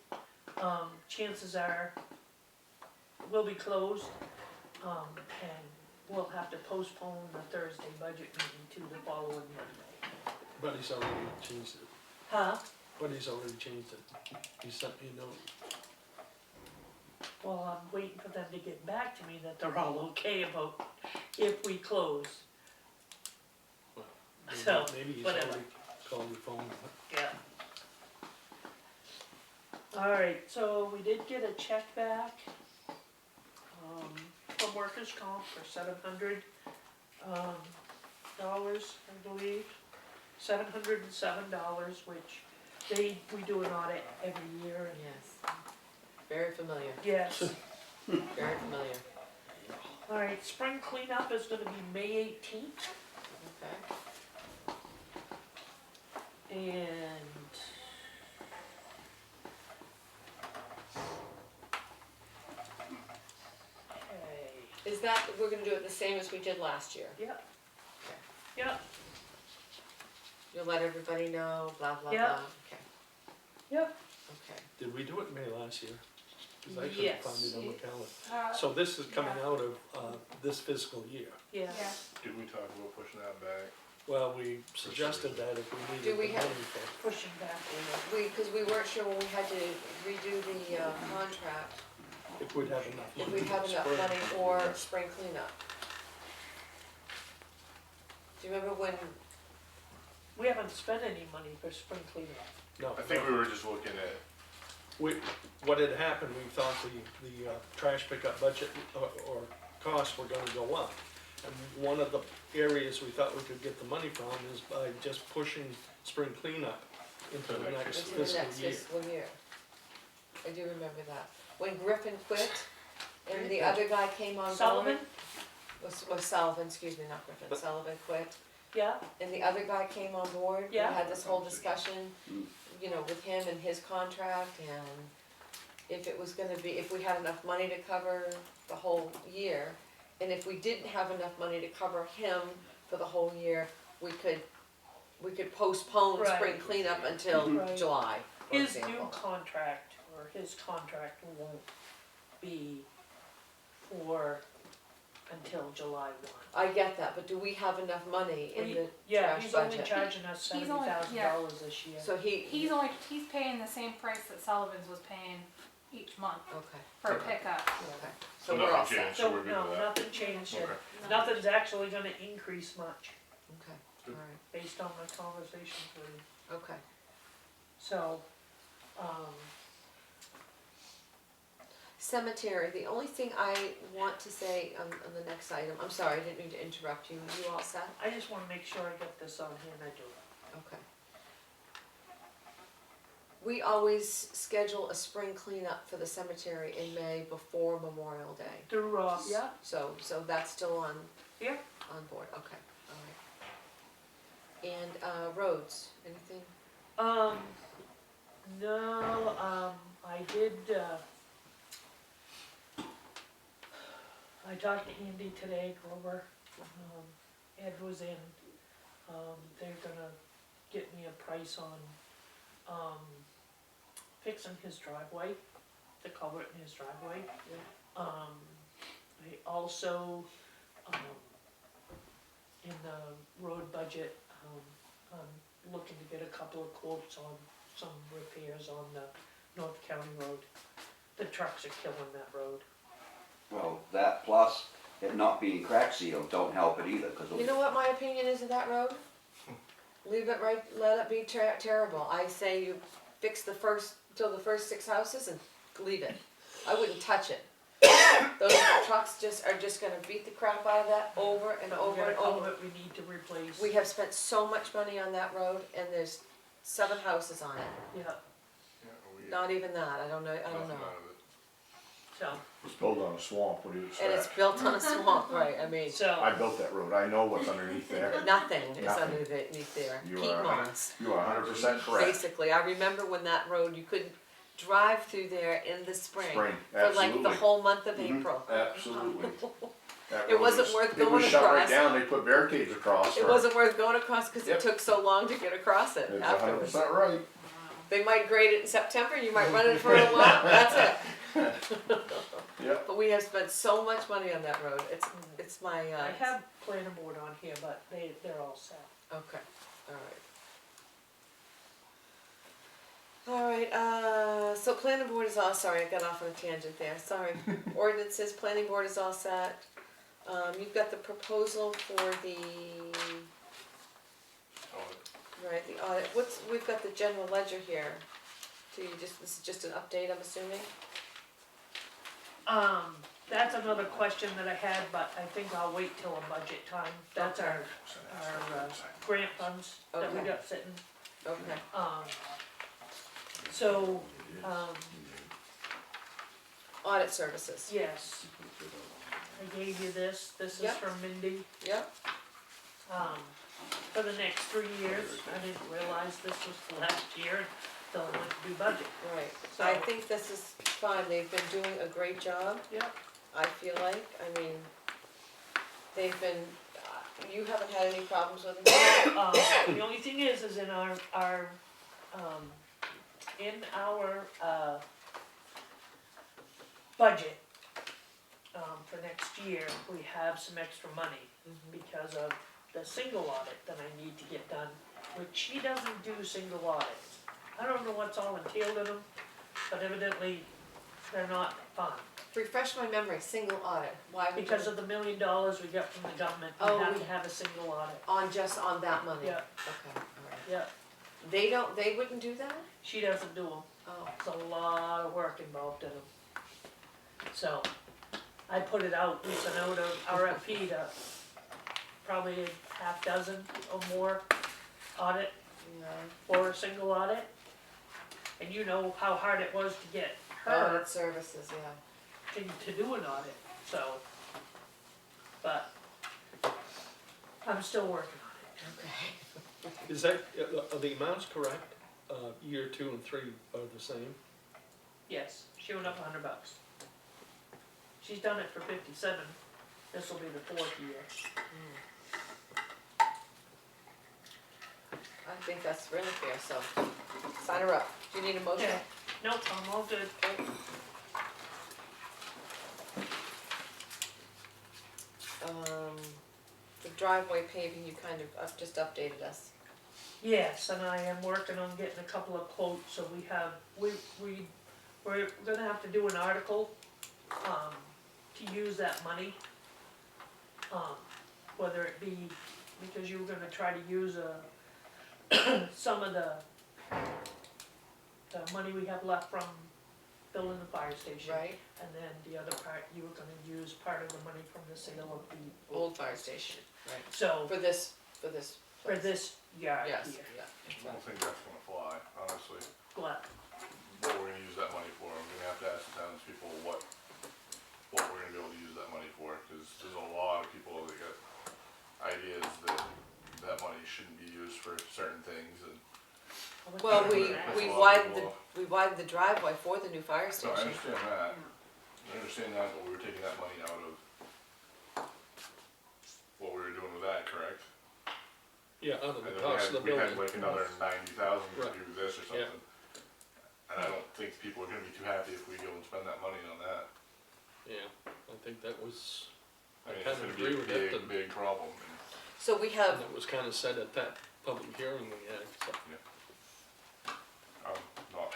chances are we'll be closed, and we'll have to postpone the Thursday budget meeting to the following Monday. But he's already changed it, Huh? he sent me a note. Well, I'm waiting for them to get back to me that they're all okay about if we close. So, Maybe he's whatever. already called your phone. Yeah. Alright, so we did get a check back, from workers' comp for $700, I believe. $707, which we do an audit every year, and Yes. Very familiar, yes. very familiar. Alright, spring cleanup is gonna be May 18th, Okay. and okay, Is that, we're gonna do it the same as we did last year? yep. Yep, You'll let everybody know, blah, blah, Yeah. blah, okay, yep, okay. Did we do it in May last year? Cause I couldn't Yes. find it on the calendar. Uh, So this is coming yeah. out of, this fiscal year. yeah. Yeah, Did we talk about pushing that back? Well, we suggested that if we Do needed we the have- money for, Pushing back. Cause we weren't sure when we had to redo the, contract, if we'd have enough money. if we'd have for enough spring. money for spring cleanup. Do you remember when, We haven't spent any money for spring cleanup. No, I think we were just looking at, what had happened, we thought the trash pickup budget or costs were gonna go up. And one of the areas we thought we could get the money from is by just pushing spring cleanup into the next into the fiscal next year. fiscal year? I do remember that. When Griffin quit and the other guy came on board. Sullivan? Was Sullivan, excuse me, not Griffin, Sullivan quit. Yeah, And the other guy came on board. Yeah. We had this whole discussion, you know, with him and his contract and if it was gonna be, if we had enough money to cover the whole year. And if we didn't have enough money to cover him for the whole year, we could postpone Right. spring cleanup until Right. July, for his new example. contract, or his contract won't be until July 1. I get that, but do we have enough money in the Yeah, trash he's only budget? charging us He's only- $70,000 this year. So he's paying the same price that Sullivan's was paying each month okay, for pickup. okay, so so we're all nothing set, changed, So, so we're good no, with that. nothing changed yet. Okay. Nothing's actually gonna increase much, okay, Good. alright, based on my conversations with him. okay. So, Cemetery, the only thing I want to say on the next item, I'm sorry, I didn't mean to interrupt you, you all set? I just wanna make sure I get this on hand, I do. Okay. We always schedule a spring cleanup for the cemetery in May before Memorial Day. Through Rob, yeah? So that's still on? Yeah. On board, okay, alright. And, roads, anything? No, I did, I talked to Andy today, Grover, Ed was in, they're gonna get me a price on, fixing his driveway, the culvert in his driveway. I also, in the road budget, I'm looking to get a couple of quotes on some repairs on the North County Road. The trucks are killing that road. Well, that plus it not being crack sealed don't help it either, cause You know what my opinion is of that road? Leave it right, let it be terrible. I say you fix till the first 6 houses and leave it. I wouldn't touch it. Those trucks are just gonna beat the crap out of that over and But we over got a and over. culvert we need to replace. We have spent so much money on that road and there's 7 houses on it. Yeah, Yeah, we get Not even that, I don't know. nothing out of it. so, It's built on a swamp, what do you And it's expect? built on a swamp, right, I mean, I so, built that road, I know what's underneath there. nothing is Nothing. underneath there. You Peat are- moss. You are 100% correct. Basically, I remember when that road, you couldn't drive through there in the spring. Spring, For like the absolutely. whole month of Mhm. April. Absolutely. That It road wasn't was- worth It going was shut right across. down, they put barricades across. It for- wasn't worth going across because it Yep. took so long to get across it It's afterwards. 100% right. They might grade it in September, you might run it for a while, that's it. Yep. But we have spent so much money on that road, it's my, I have planning board on here, but they're all set. okay, alright, so planning board is all, sorry, I got off on a tangent there, sorry. Ordinances, planning board is all set. You've got the proposal for the, right, the audit, we've got the general ledger here. So this is just an update, I'm assuming? That's another question that I had, but I think I'll wait till a budget time. That's our grant funds that we Okay. got sitting. Okay. So, Audit services, yes. I gave you this is Yep. from Mindy, yep, for the next 3 years. I didn't realize this was the last year until I went to do budget. right. So- I think this is fine, they've been doing a great job, Yep. I feel like, I mean, they've been, you haven't had any problems with them? The only thing is in our, budget, for next year, we have some extra money because of the single audit that I need to get done, which she doesn't do single audits. I don't know what's all entailed in them, but evidently they're not fun. Refresh my memory, single audit, why would you? Because of the $1 million we got from the government, we Oh, have we- to have a single audit. Just on that money? Yeah. Okay, alright. Yeah, They wouldn't do that? she doesn't do them. Oh, There's a lot of work involved in them. So, I put it out, we sent out a RFP to probably a half dozen or more audit, yeah. for a single audit. And you know how hard it was to get her Audit services, yeah. to do an audit, so. But, I'm still working on it. Okay. Is that, are the amounts correct? Year 2 and 3 are the same? Yes, she went up $100. She's done it for 57, this'll be the 4th year. I think that's really fair, so sign her up. Do you need a motion? Okay. Nope, I'm all good. Okay. The driveway paving, you kind of just updated us. Yes, and I am working on getting a couple of quotes, so we're gonna have to do an article, to use that money. Whether it be, because you were gonna try to use some of the money we have left from building the fire station. Right, And then the other part, you were gonna use part of the money from the sale of the. old fire station, right. So, For this for place. this yard Yes, here, yeah. I don't think that's gonna fly, honestly. what, What we're gonna use that money for, I'm gonna have to ask the townspeople what we're gonna be able to use that money for, cause there's a lot of people that got ideas that money shouldn't be used for certain things and. Well, That's we a lot of widened the driveway for the new fire No, I station. understand that, I understand that, but we were taking that money out of what we were doing with that, correct? Yeah, out of And the then cost of the we had building. like another 90,000 to Right. do this or Yeah. something. And I don't think people are gonna be too happy if we go and spend that money on that. Yeah, I think that was, I mean, I it's kinda gonna be agree a with that, big, and- big problem. So we have, and it was kinda said at that public hearing we had, so. I'm not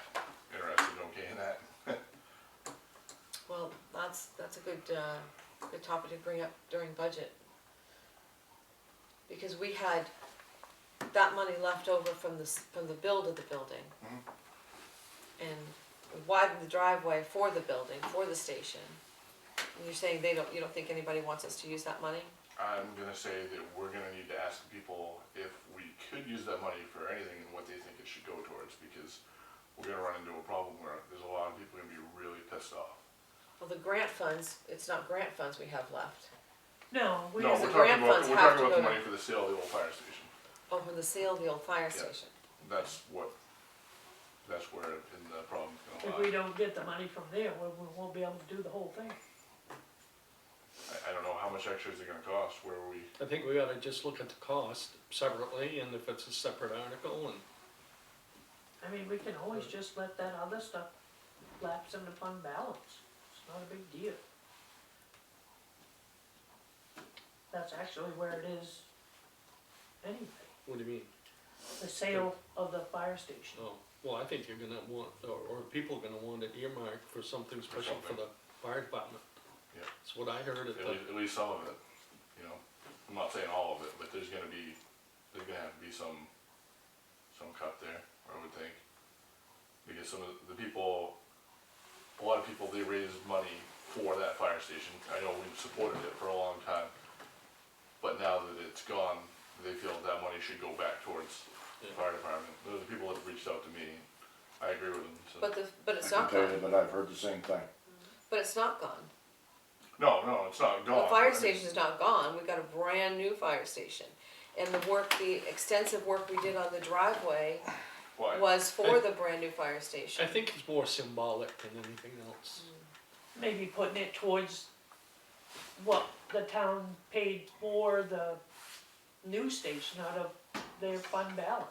interested in okaying that. well, that's a good good topic to bring up during budget. Because we had that money left over from the build of the building. Mhm. And widened the driveway for the building, for the station. And you're saying you don't think anybody wants us to use that money? I'm gonna say that we're gonna need to ask people if we could use that money for anything and what they think it should go towards, because we're gonna run into a problem where there's a lot of people gonna be really pissed off. Well, the grant funds, it's not grant funds we have left. No, we, No, the we're grant talking about, funds we're have talking to about the go to- money for the sale of the old fire station. Oh, from the sale of the old fire Yeah. station. That's where in the problem's if gonna we lie. don't get the money from there, we won't be able to do the whole thing. I don't know how much extra is it gonna cost, where we, I think we ought to just look at the cost separately, and if it's a separate article, and I mean, we can always just let that other stuff lapse into fund balance, it's not a big deal. That's actually where it is anyway, what do you mean? the sale of the fire station. Oh, well, I think you're gonna want, or people are gonna want it earmarked for something special for the fire department. Yeah. That's what I heard at the, at least some of it, you know, I'm not saying all of it, but there's gonna have to be some cut there, I would think. Because some of the people, a lot of people, they raised money for that fire station, I know we've supported it for a long time. But now that it's gone, they feel that money should go back towards the Yeah. fire department. Those are people that have reached out to me, I agree with them, so. But it's I not can tell gone, you that I've heard the same thing. but it's not gone. No, it's not gone. The fire but I mean, station's not gone, we got a brand new fire station. And the extensive work we did on the driveway why? was for the brand new fire station. I think it's more symbolic than anything else. Maybe putting it towards what the town paid for the new station out of their fund balance.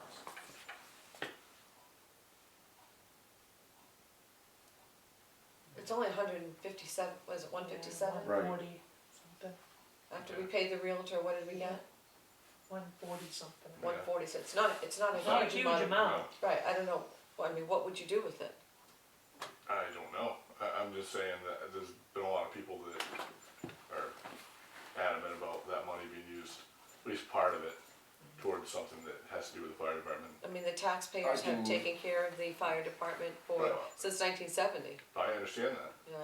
It's only 157, was it 157? Right. 140 something, After we paid the realtor, what did we get? 140 something. 140, so it's not a It's not a huge amount. amount. Right, I don't know, I mean, what would you do with it? I don't know. I'm just saying that there's been a lot of people that are adamant about that money being used, at least part of it, towards something that has to do with the fire department. I mean, the taxpayers I have can- taken care of the fire department since 1970, I understand that, yeah.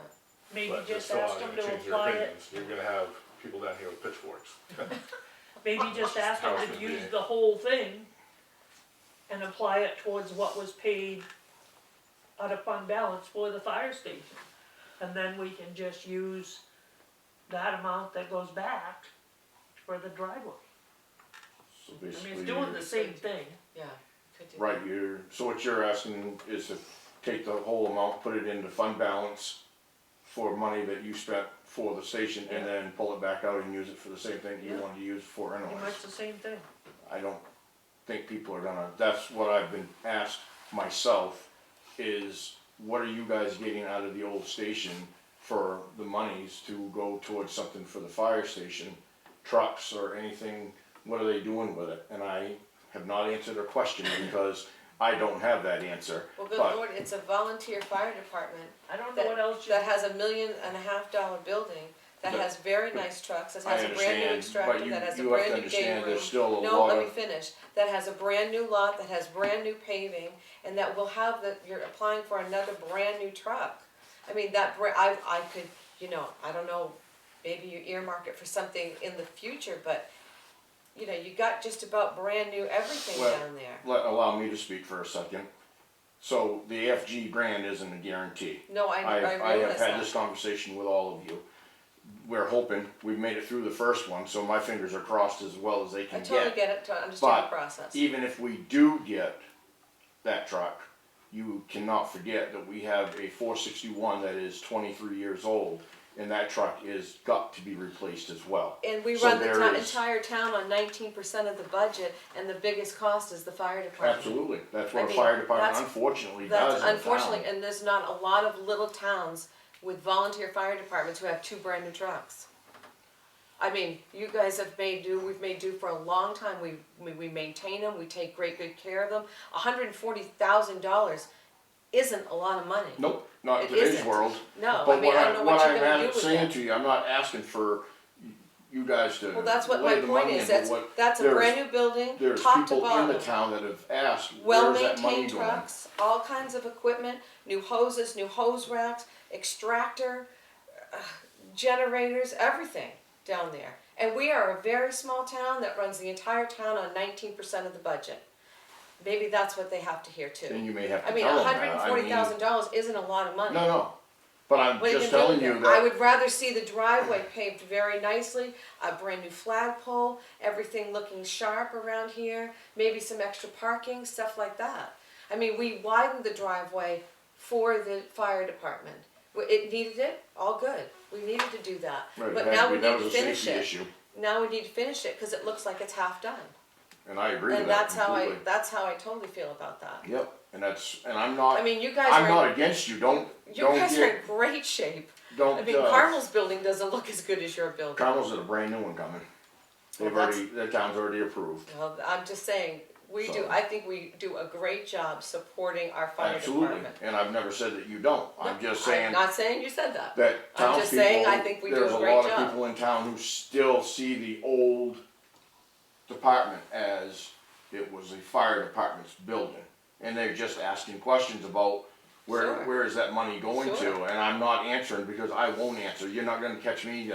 Maybe but they're just still ask not them gonna to change their apply it, opinions. You're gonna have people down here with pitchforks. maybe just ask them How to it use be. the whole thing and apply it towards what was paid out of fund balance for the fire station. And then we can just use that amount that goes back for the driveway. So I mean, basically, it's doing the same thing. Yeah, could do that. right, so what you're asking is to take the whole amount, put it into fund balance for money that you spent for the station, and then pull it back out and use it for the same thing you Yeah. wanted to use for Pretty anyways. much the same thing. I don't think people are gonna, that's what I've been asked myself, is what are you guys getting out of the old station for the monies to go towards something for the fire station, trucks or anything, what are they doing with it? And I have not answered their question because I don't have that answer. Well, good But- lord, it's a volunteer fire department I don't know what else you, that has $1.5 million building, that That- has very nice trucks, that I has a brand new understand, extractor, but that has a you have to brand new game understand, room. there's still a No, lot let me of, finish, that has a brand new lot, that has brand new paving, and that will have you're applying for another brand new truck. I mean, I could, I don't know, maybe you earmark it for something in the future, but, you got just about brand new everything Well, down there. allow me to speak for a second. So the FG brand isn't a guarantee. No, I I have realize had this that. conversation with all of you. We're hoping, we've made it through the first one, so my fingers are crossed as well as they I can totally get. get it, to understand the But process. even if we do get that truck, you cannot forget that we have a 461 that is 23 years old, and that truck is got to be replaced as well. And we So run the there is- entire town on 19% of the budget, and the biggest cost is the fire department. Absolutely, that's what I a mean, fire department that's- unfortunately That's does in unfortunately, town. and there's not a lot of little towns with volunteer fire departments who have 2 brand new trucks. I mean, you guys have made do, we've made do for a long time, we maintain them, we take great good care of them. $140,000 isn't a lot of money. Nope, not in It today's isn't. world. No, I But mean, I don't know what you're gonna do with saying that. to you, I'm not asking for you guys to Well, that's what my lay the point money is, in, but what, that's a there's- brand new building, there's top to people in the bottom. town that have asked, where's that money Well-maintained going? trucks, all kinds of equipment, new hoses, new hose racks, extractor, generators, everything down there. And we are a very small town that runs the entire town on 19% of the budget. Maybe that's what they have to hear too. Then you may have I to mean, tell them $140,000 that, I mean, isn't a lot of money. no, but I'm What are just gonna telling do you with it? I that, would rather see the driveway paved very nicely, a brand new flagpole, everything looking sharp around here, maybe some extra parking, stuff like that. I mean, we widened the driveway for the fire department. It needed it, all good. We needed to do that. right, But it now had to we be, that need was to a finish safety it. issue, Now we need to finish it, cause it looks like it's half done. and I agree with And that that's how completely. that's how I totally feel about that. Yep, and I'm I not, mean, you guys I'm are, not against you, don't you guys are get, in great shape. I don't, mean, Carmel's building doesn't look as good as your building. Carmel's got a brand new one coming. They've Well, that's- already, the town's already approved. Well, I'm just saying, So- I think we do a great job supporting our fire Absolutely, department. and I've never said that you don't, I'm just I'm saying not saying you said that. that I'm just saying I townspeople, think we do there's a a great lot of job. people in town who still see the old department as it was the fire department's building. And they're just asking questions about Sure. where is that money going to, Sure. and I'm not answering because I won't answer, you're not gonna catch me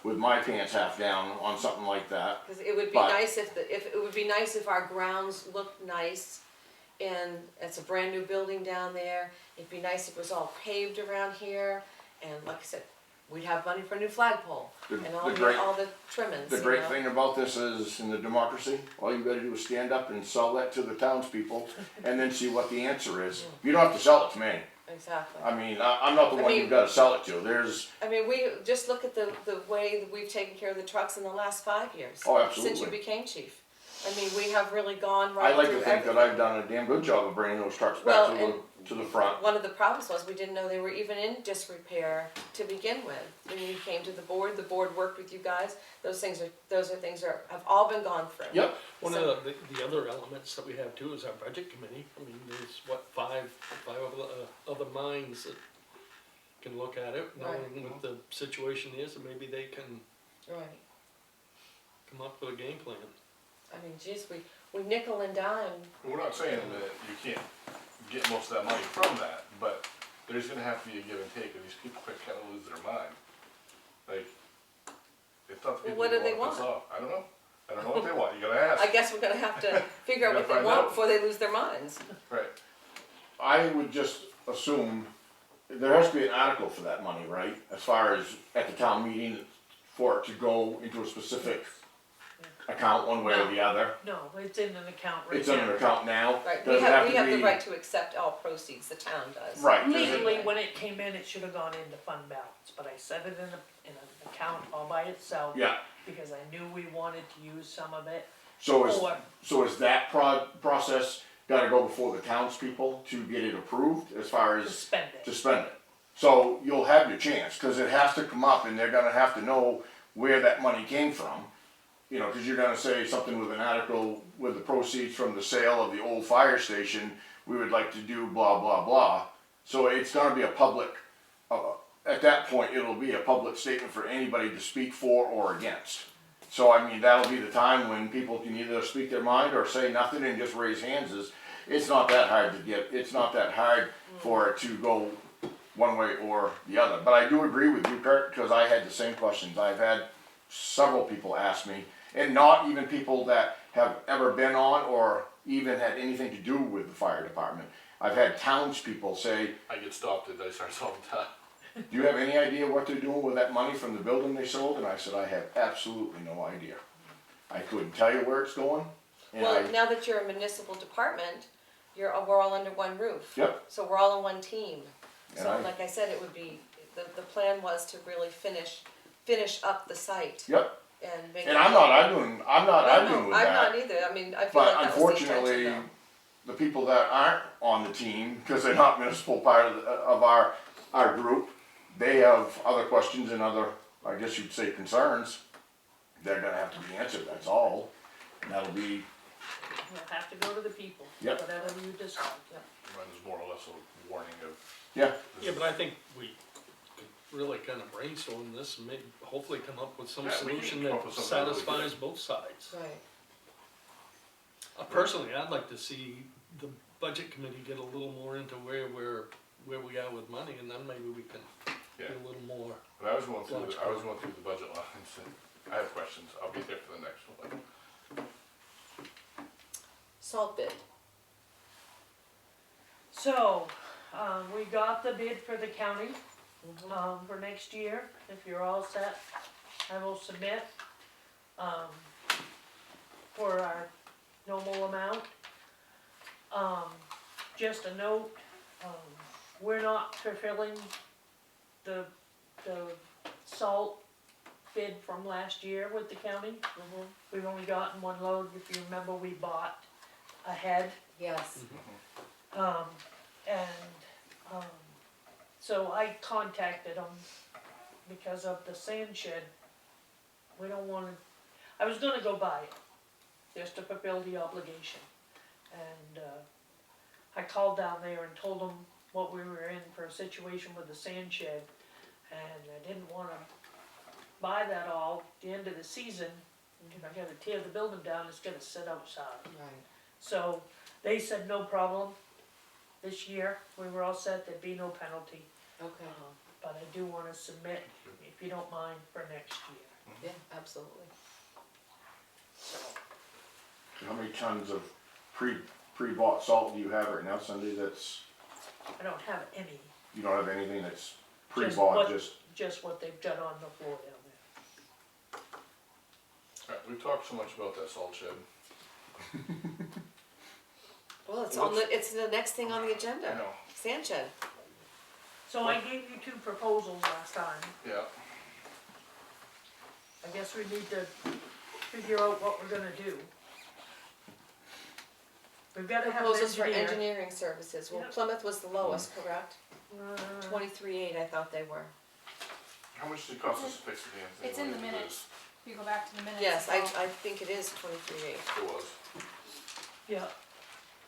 with my pants half down on something like that. Cause it would be But- nice if it would be nice if our grounds looked nice, and it's a brand new building down there. It'd be nice if it was all paved around here, and like I said, we'd have money for a new flagpole, The- and the all great- all the trimmings, The you great know? thing about this is, in the democracy, all you gotta do is stand up and sell that to the townspeople, and then see what the answer is. You don't have to sell it to me, Exactly. I mean, I'm not the I one mean- you've gotta sell it to, there's, I mean, we, just look at the way that we've taken care of the trucks in the last 5 years. Oh, Since you absolutely. became chief. I mean, we have really gone I right like through to think that everything. I've done a damn good job of bringing those trucks Well, back and to the front. One of the problems was we didn't know they were even in disrepair to begin with. When you came to the board worked with you guys, those are things that have all been gone through. Yep, One So- of the other elements that we have too is our budget committee. I mean, there's five other minds that can look at it, knowing what the situation is, and maybe they can Right. come up with a game plan. I mean, geez, we nickel and dime. We're not saying that you can't get most of that money from that, but there's gonna have to be a give and take, or these people are gonna lose their mind. Like, it's not the Well, people what do they who want this want? off, I don't know, I don't know what they want, you gotta ask. I guess we're gonna have to figure out You what gotta they find want out. before they lose their minds. Right, I would just assume, there has to be an article for that money, right? As far as at the town meeting, for it to go into a specific account one way or the other. No, it's in an account right It's in an now. account now. Right, Does we it have to the be- right to accept all proceeds, the town does. Right. does it- Legally, when it came in, it should have gone into fund balance, but I set it in an account all by itself. Yeah, Because I knew we wanted to use some of it, so or, is that process gotta go before the townspeople to get it approved as far to as spend it. to spend it? So you'll have your chance, cause it has to come up and they're gonna have to know where that money came from. You know, cause you're gonna say something with an article with the proceeds from the sale of the old fire station, we would like to do blah, blah, blah. So it's gonna be a public, at that point, it'll be a public statement for anybody to speak for or against. So I mean, that'll be the time when people can either speak their mind or say nothing and just raise hands. It's not that hard to get, it's not that hard for it to go one way or the other. But I do agree with you, Kurt, because I had the same questions. I've had several people ask me, and not even people that have ever been on or even had anything to do with the fire department. I've had townspeople say, I get stopped at dice arts all the time. do you have any idea what they're doing with that money from the building they sold? And I said, I have absolutely no idea. I couldn't tell you where it's going. And Well, now that you're a municipal department, we're all under one roof. Yep. So we're all on one team. And So I- like I said, it would be, the plan was to really finish up the site Yep, and make it. and I'm not arguing with I'm that. not either, I mean, I feel But like that was the unfortunately, intention the people that aren't on the team, because they're not municipal part of our group, they have other questions and other, I guess you'd say, concerns. They're gonna have to be answered, that's all. And that'll be, We'll have to go to the people, Yep. whatever you decide. Mine is more or less a warning of. Yeah, Yeah, but I think we could really kind of brainstorm this and maybe hopefully come up with some Yeah, we can solution come that up with something really good. satisfies both sides. Right. Personally, I'd like to see the budget committee get a little more into where we are with money, and then maybe we can Yeah. be a little more. But I was going through, the budget lines, and I have questions, I'll be there for the next one. Salt bid. So, we got the bid for the county, for next year. If you're all set, I will submit, for our normal amount. Just a note, we're not fulfilling the salt bid from last year with the county. We've only gotten one load. If you remember, we bought ahead. Yes. So I contacted them because of the sand shed. We don't wanna, I was gonna go buy it, just to fulfill the obligation. And, I called down there and told them what we were in for a situation with the sand shed. And I didn't wanna buy that all at the end of the season. If I gotta tear the building down, it's gonna sit outside. Right. So they said no problem. This year, we were all set, there'd be no penalty. Okay. But I do wanna submit, if you don't mind, for next year. Yeah, absolutely. how many tons of pre-bought salt do you have right now, Cindy, that's, I don't have any, you don't have anything that's Just pre-bought, what- just, just what they've done on the floor down there. Alright, we've talked so much about that salt shed. Well, it's the next thing on the agenda. I know, Sand shed. So I gave you 2 proposals last time. yeah, I guess we need to figure out what we're gonna do. We've gotta have an Proposals for engineer. engineering services. Well, Yep. Plymouth was the lowest, correct? Uh, 23.8, I thought they were. how much did it cost us to fix the damn thing? It's in the when we did minutes. If you go back to the minutes. Yes, well, I think it is 23.8. this? It was. Yeah.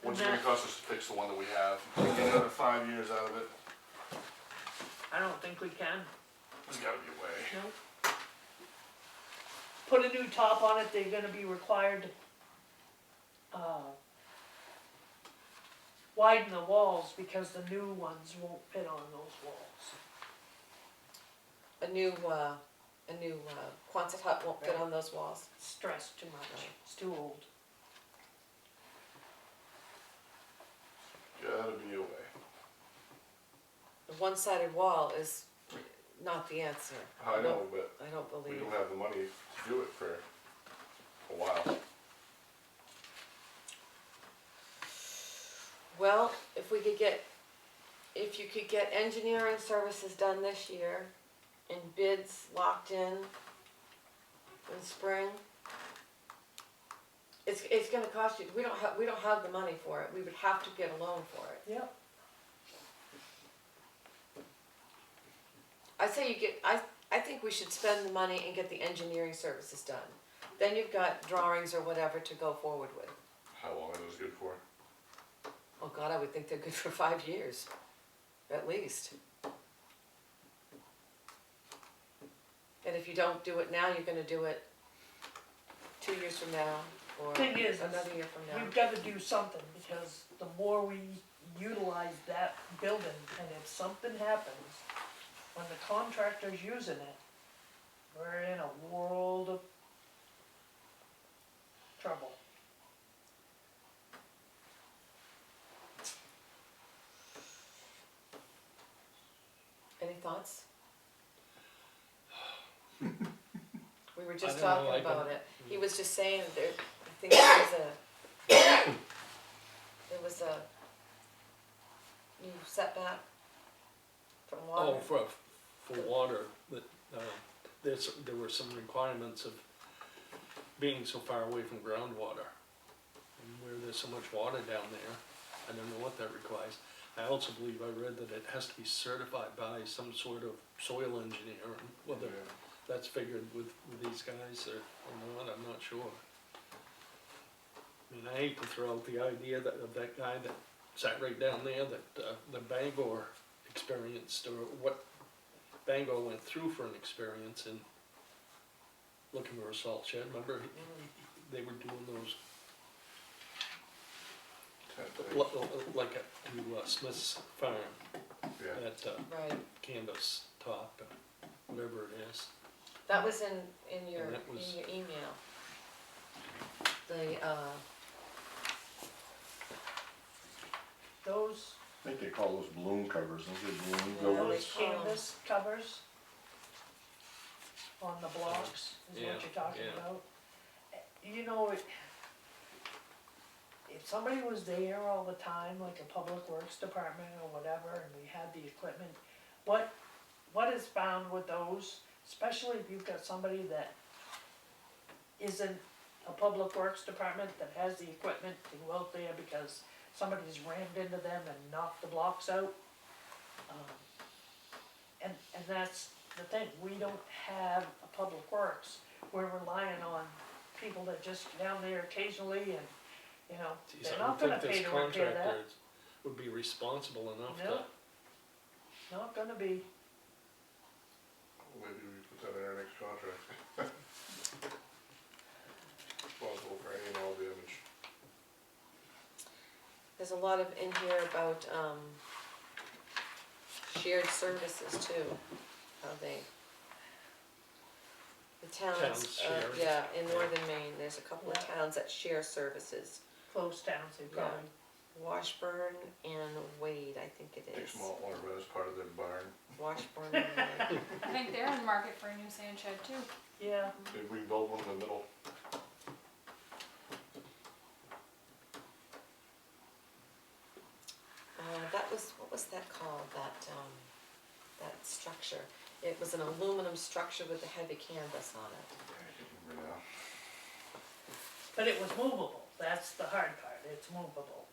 What's it And gonna that- cost us to fix the one that we have? Get another 5 years out of it? I don't think we can. There's gotta be a way. No. Put a new top on it, they're gonna be required to, widen the walls because the new ones won't fit on those walls. A new Quonset hut won't fit on those walls. It's stressed too much, Right. it's too old. Gotta be a way. The one-sided wall is not the answer. I know, but I don't we believe. don't have the money to do it for a while. Well, if you could get engineering services done this year and bids locked in spring, it's gonna cost you, we don't have the money for it, we would have to get a loan for it. Yep. I say I think we should spend the money and get the engineering services done. Then you've got drawings or whatever to go forward with. How long are those good for? Oh God, I would think they're good for 5 years, at least. And if you don't do it now, you're gonna do it 2 years from now, or Thing is, another year from now. We've gotta do something, because the more we utilize that building, and if something happens, when the contractor's using it, we're in a world of trouble. Any thoughts? We were just I don't know, talking I about don't- it. He was just saying there, I think there was a new setback from water. Oh, for water, that, there were some requirements of being so far away from groundwater. And where there's so much water down there, I don't know what that requires. I also believe I read that it has to be certified by some sort of soil engineer, and whether that's figured with these guys or not, I'm not sure. I mean, I hate to throw out the idea of that guy that sat right down there that, the Bangor experienced, or what Bangor went through for an experience in looking for a salt shed, remember? They were doing those, like to Smith's Farm Yeah, at, Right, Canvas Top, whatever it is. that was in your, And that was- in your email. The, Those, I think they call those balloon covers, those are balloon Yeah. builders. those canvas covers on the blocks is Yeah, what you're talking yeah. about. You know, if somebody was there all the time, like a public works department or whatever, and we had the equipment, what is found with those, especially if you've got somebody that isn't a public works department that has the equipment to go out there because somebody's rammed into them and knocked the blocks out. And that's the thing, we don't have a public works, we're relying on people that just get down there occasionally and, you know, Geez, they're I not would gonna think pay this to repair that. contractor would be responsible enough No. to, Not gonna be. maybe we put that in our next contract. Responsible for any and all damage. there's a lot of in here about, shared services too, how they, the towns, Towns share. yeah, in northern Maine, there's a couple of Yeah. towns that share services. Close towns, they Yeah. probably, Washburn and Wade, I think it Takes is. them all, want to run as part of their barn. Washburn and Wade. I think they're in the market for a new sand shed too. yeah, Maybe we build one in the middle. That was, what was that called, that structure? It was an aluminum structure with a heavy canvas on it. I can't remember now. but it was movable, that's the hard part, it's movable.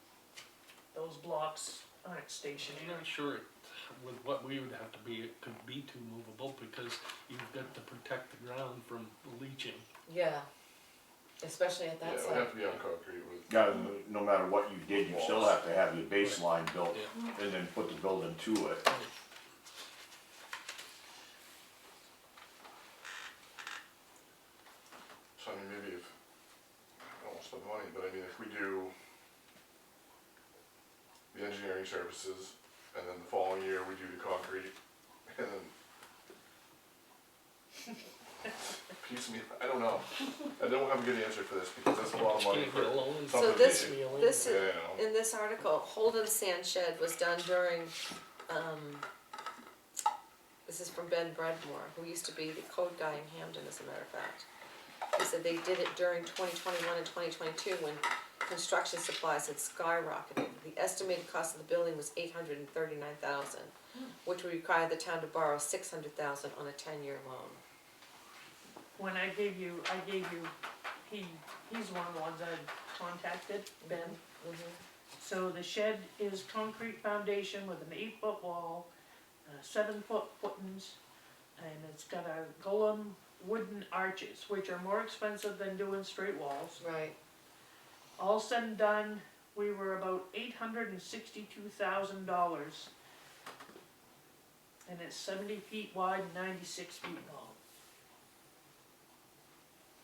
Those blocks aren't stationary. I'm not sure with what we would have to be, it could be too movable, because you've got to protect the ground from leaching. Yeah, especially at Yeah, that it would site. have to be on concrete with. Yeah, no matter what you did, you still have to have your baseline built Yeah. and then put the building to it. So I mean, maybe if, I don't want to spend the money, but I mean, if we do the engineering services, and then the following year we do the concrete, and then piecemeal, I don't know. I don't have a good answer for this, because that's a lot of money Can't for get along. So something this, big. this Yeah, is, you know. in this article, Holden Sand Shed was done during, this is from Ben Bredmore, who used to be the code guy in Hamden, as a matter of fact. He said they did it during 2021 and 2022 when construction supplies had skyrocketed. The estimated cost of the building was $839,000, which would require the town to borrow $600,000 on a 10-year loan. When I gave you, he's one of the ones I contacted, Ben. So the shed is concrete foundation with an 8-foot wall, 7-foot footings, and it's got a golem wooden arches, which are more expensive than doing straight walls. Right. All said and done, we were about $862,000. And it's 70 feet wide and 96 feet long.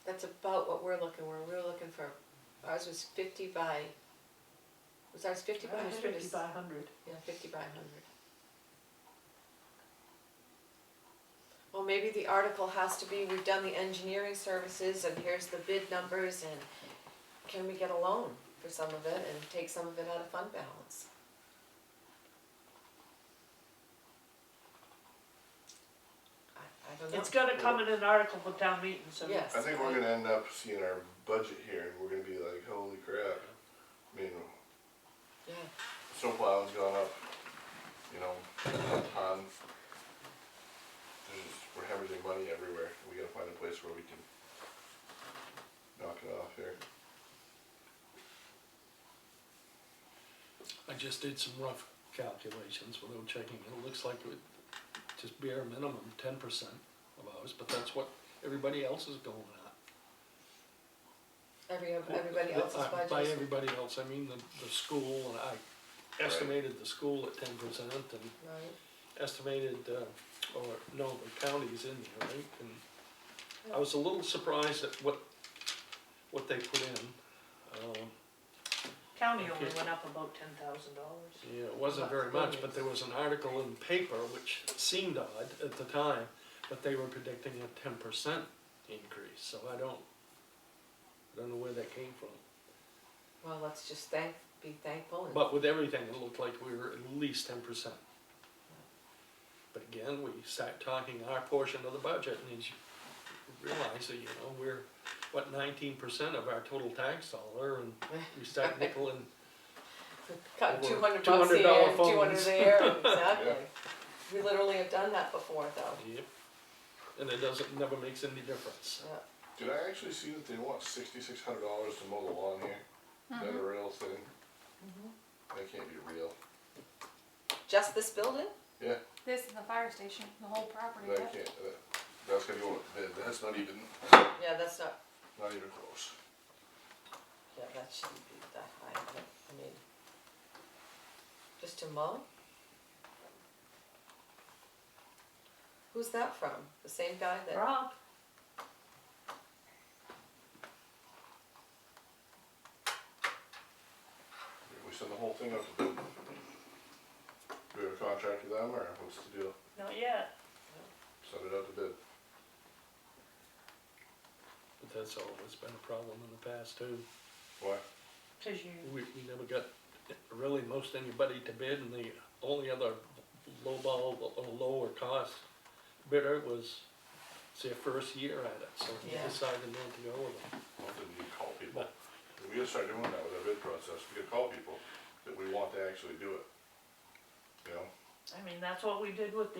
That's about what we're looking for. We were looking for, ours was 50 by, was ours 50 by That was 100? 50 by 100. Yeah, 50 by 100. Well, maybe the article has to be, we've done the engineering services and here's the bid numbers and can we get a loan for some of it and take some of it out of fund balance? I don't know. It's gotta come in an article for town meeting, so. Yes. I think we're gonna end up seeing our budget here, and we're gonna be like, holy crap. I mean, Yeah, snowplowing's gone up, you know, a ton. We're hemorrhaging money everywhere, we gotta find a place where we can knock it off here. I just did some rough calculations without checking, it looks like it would just bare minimum 10% of ours, but that's what everybody else is going at. everybody else's budget. By everybody else, I mean the school, and estimated the school at 10% and Right. estimated, or no, the county's in there, right? And I was a little surprised at what they put in. County only Okay. went up about $10,000. Yeah, it wasn't very much, but there was an article in the paper which seemed odd at the time, but they were predicting a 10% increase, so I don't know where that came from. Well, let's just be thankful and. But with everything, it looked like we were at least 10%. But again, we start talking our portion of the budget, and as you realize that, we're, 19% of our total tax dollar, and we start nickeling. Cut Over $200 $200 here, $200 phones. there, exactly. We literally have done that before, though. Yep. And it never makes any difference. Yeah. Did I actually see that they want $6,600 to mow the lawn here? Is that a real thing? That can't be real. Just this building? Yeah, This is the fire station, the whole property, that yeah. can't, that's gonna go with bid, that's not even Yeah, that's not, even close. yeah, that shouldn't be that high, but, I mean, just to mow? Who's that from? The same guy that? Rob, We send the whole thing out to bid. Do we have a contract with them, or what's the deal? not yet. Send it out to bid. But that's always been a problem in the past too. Why? Cause you, We never got really most anybody to bid, and the only other lowball or lower cost bidder was their first year at it, so we Yeah. decided not to go with them. Well, then you call people. We gotta start doing that with our bid process, we gotta call people that we want to actually do it. You know, I mean, that's what we did with the,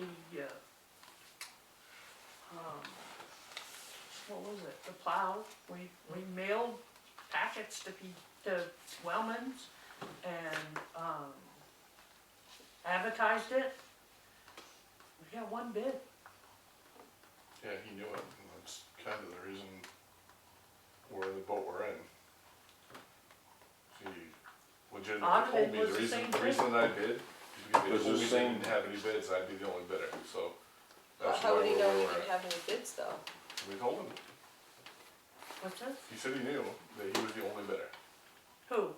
what was it, the plow. We mailed packets to Wellman's and, advertised it. We got one bid. yeah, he knew it, and that's kind of the reason we're in the boat we're in. He legitimately Audited told me was the the reason, same the thing. reason that I bid, is because they Was told the me they same- didn't have any bids, and I'd be the only bidder, so. That's How would why he we're know where he we're didn't at. have any bids, though? We told him, What's this? he said he knew that he was the only bidder. Who?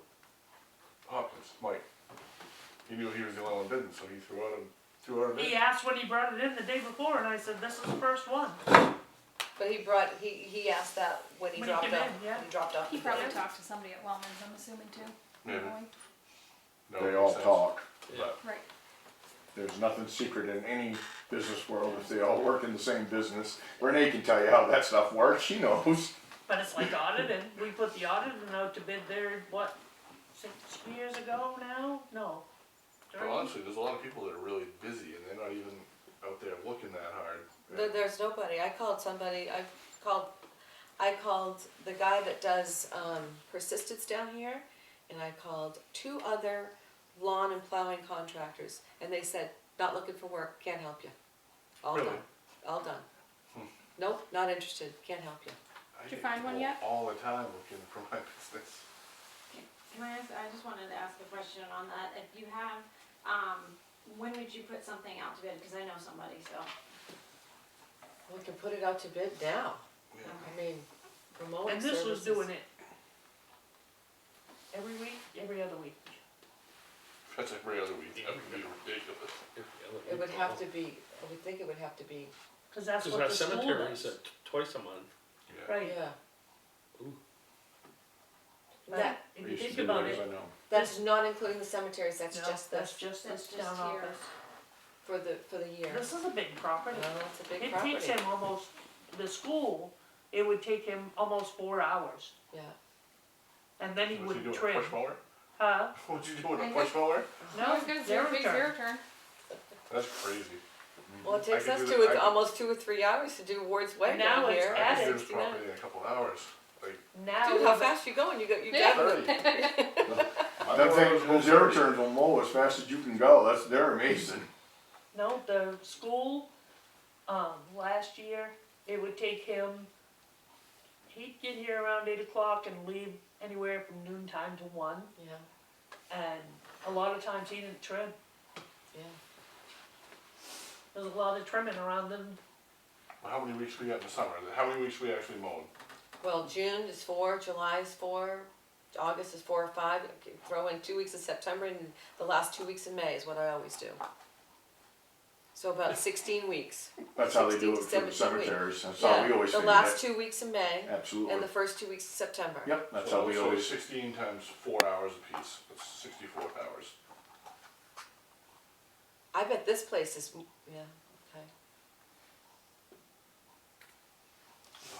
Hopkins, Mike. He knew he was the only one bidding, so he threw out a bid. He asked when he brought it in the day before, and I said, this is the first one. But he asked that when he When he dropped came off, in, yeah. when he dropped off the He probably bid. talked to somebody at Wellman's, I'm assuming too. Maybe. Probably. No, They makes all sense. talk. But Right. There's nothing secret in any business world if they all work in the same business. Renee can tell you how that stuff works, she knows. But it's like audited, we put the audited out to bid there, what, 6 years ago now? No. but 3? honestly, there's a lot of people that are really busy, and they're not even out there looking that hard. There's nobody. I called somebody, I called the guy that does, persistence down here, and I called 2 other lawn and plowing contractors, and they said, not looking for work, can't help you. All Really? done, all done. Hmm. Nope, not interested, can't help you. I Did you get find one people yet? all the time looking for my business. Can I ask, I just wanted to ask a question on that, if you have, when would you put something out to bid, cause I know somebody, so. We can put it out to bid now. Yeah. I mean, for mowing And this was services. doing it every week, every other week. That's every other week, that would be ridiculous. It would have to be, I would think it would have to be, Cause that's Because what our the school cemetery is does. at twice a month. Yeah. Right, yeah. Ooh. but That- if I you used to think do about it, it, I know. That's not including the cemeteries, that's no, just that's this, just That's this just town here. office. for the year. This is a big property. No, it's a big It property. takes him almost, the school, it would take him almost 4 hours, Yeah. and then he What's he would doing, a trim. push mower? Huh? What's he doing, a push mower? No, I was gonna say, zero big turn. zero turn. That's crazy. Well, it takes I us could do that- I could- almost 2 or 3 hours to do Ward's Way Now down it's here. I at can it, do this You know? property in a couple hours, like Now, Dude, how fast you going? You got Yeah. 30. That thing, those zero turns will mow as fast as you can go, they're amazing. no, the school, last year, it would take him, he'd get here around 8 o'clock and leave anywhere from noontime to 1, Yeah. and a lot of times he didn't trim. Yeah. There's a lot of trimming around them. How many weeks we got in the summer? How many weeks we actually mowing? Well, June is 4, July is 4, August is 4 or 5. Okay, throw in 2 weeks of September and the last 2 weeks of May is what I always do. So about 16 weeks. That's how they do 16 it to for the 17 weeks. cemeteries, that's how we always The figured last it. 2 weeks of May Absolutely. and the first 2 weeks of September. Yep, that's So- how we so always, 16 times 4 hours apiece, that's 64 hours. I bet this place is, yeah, okay.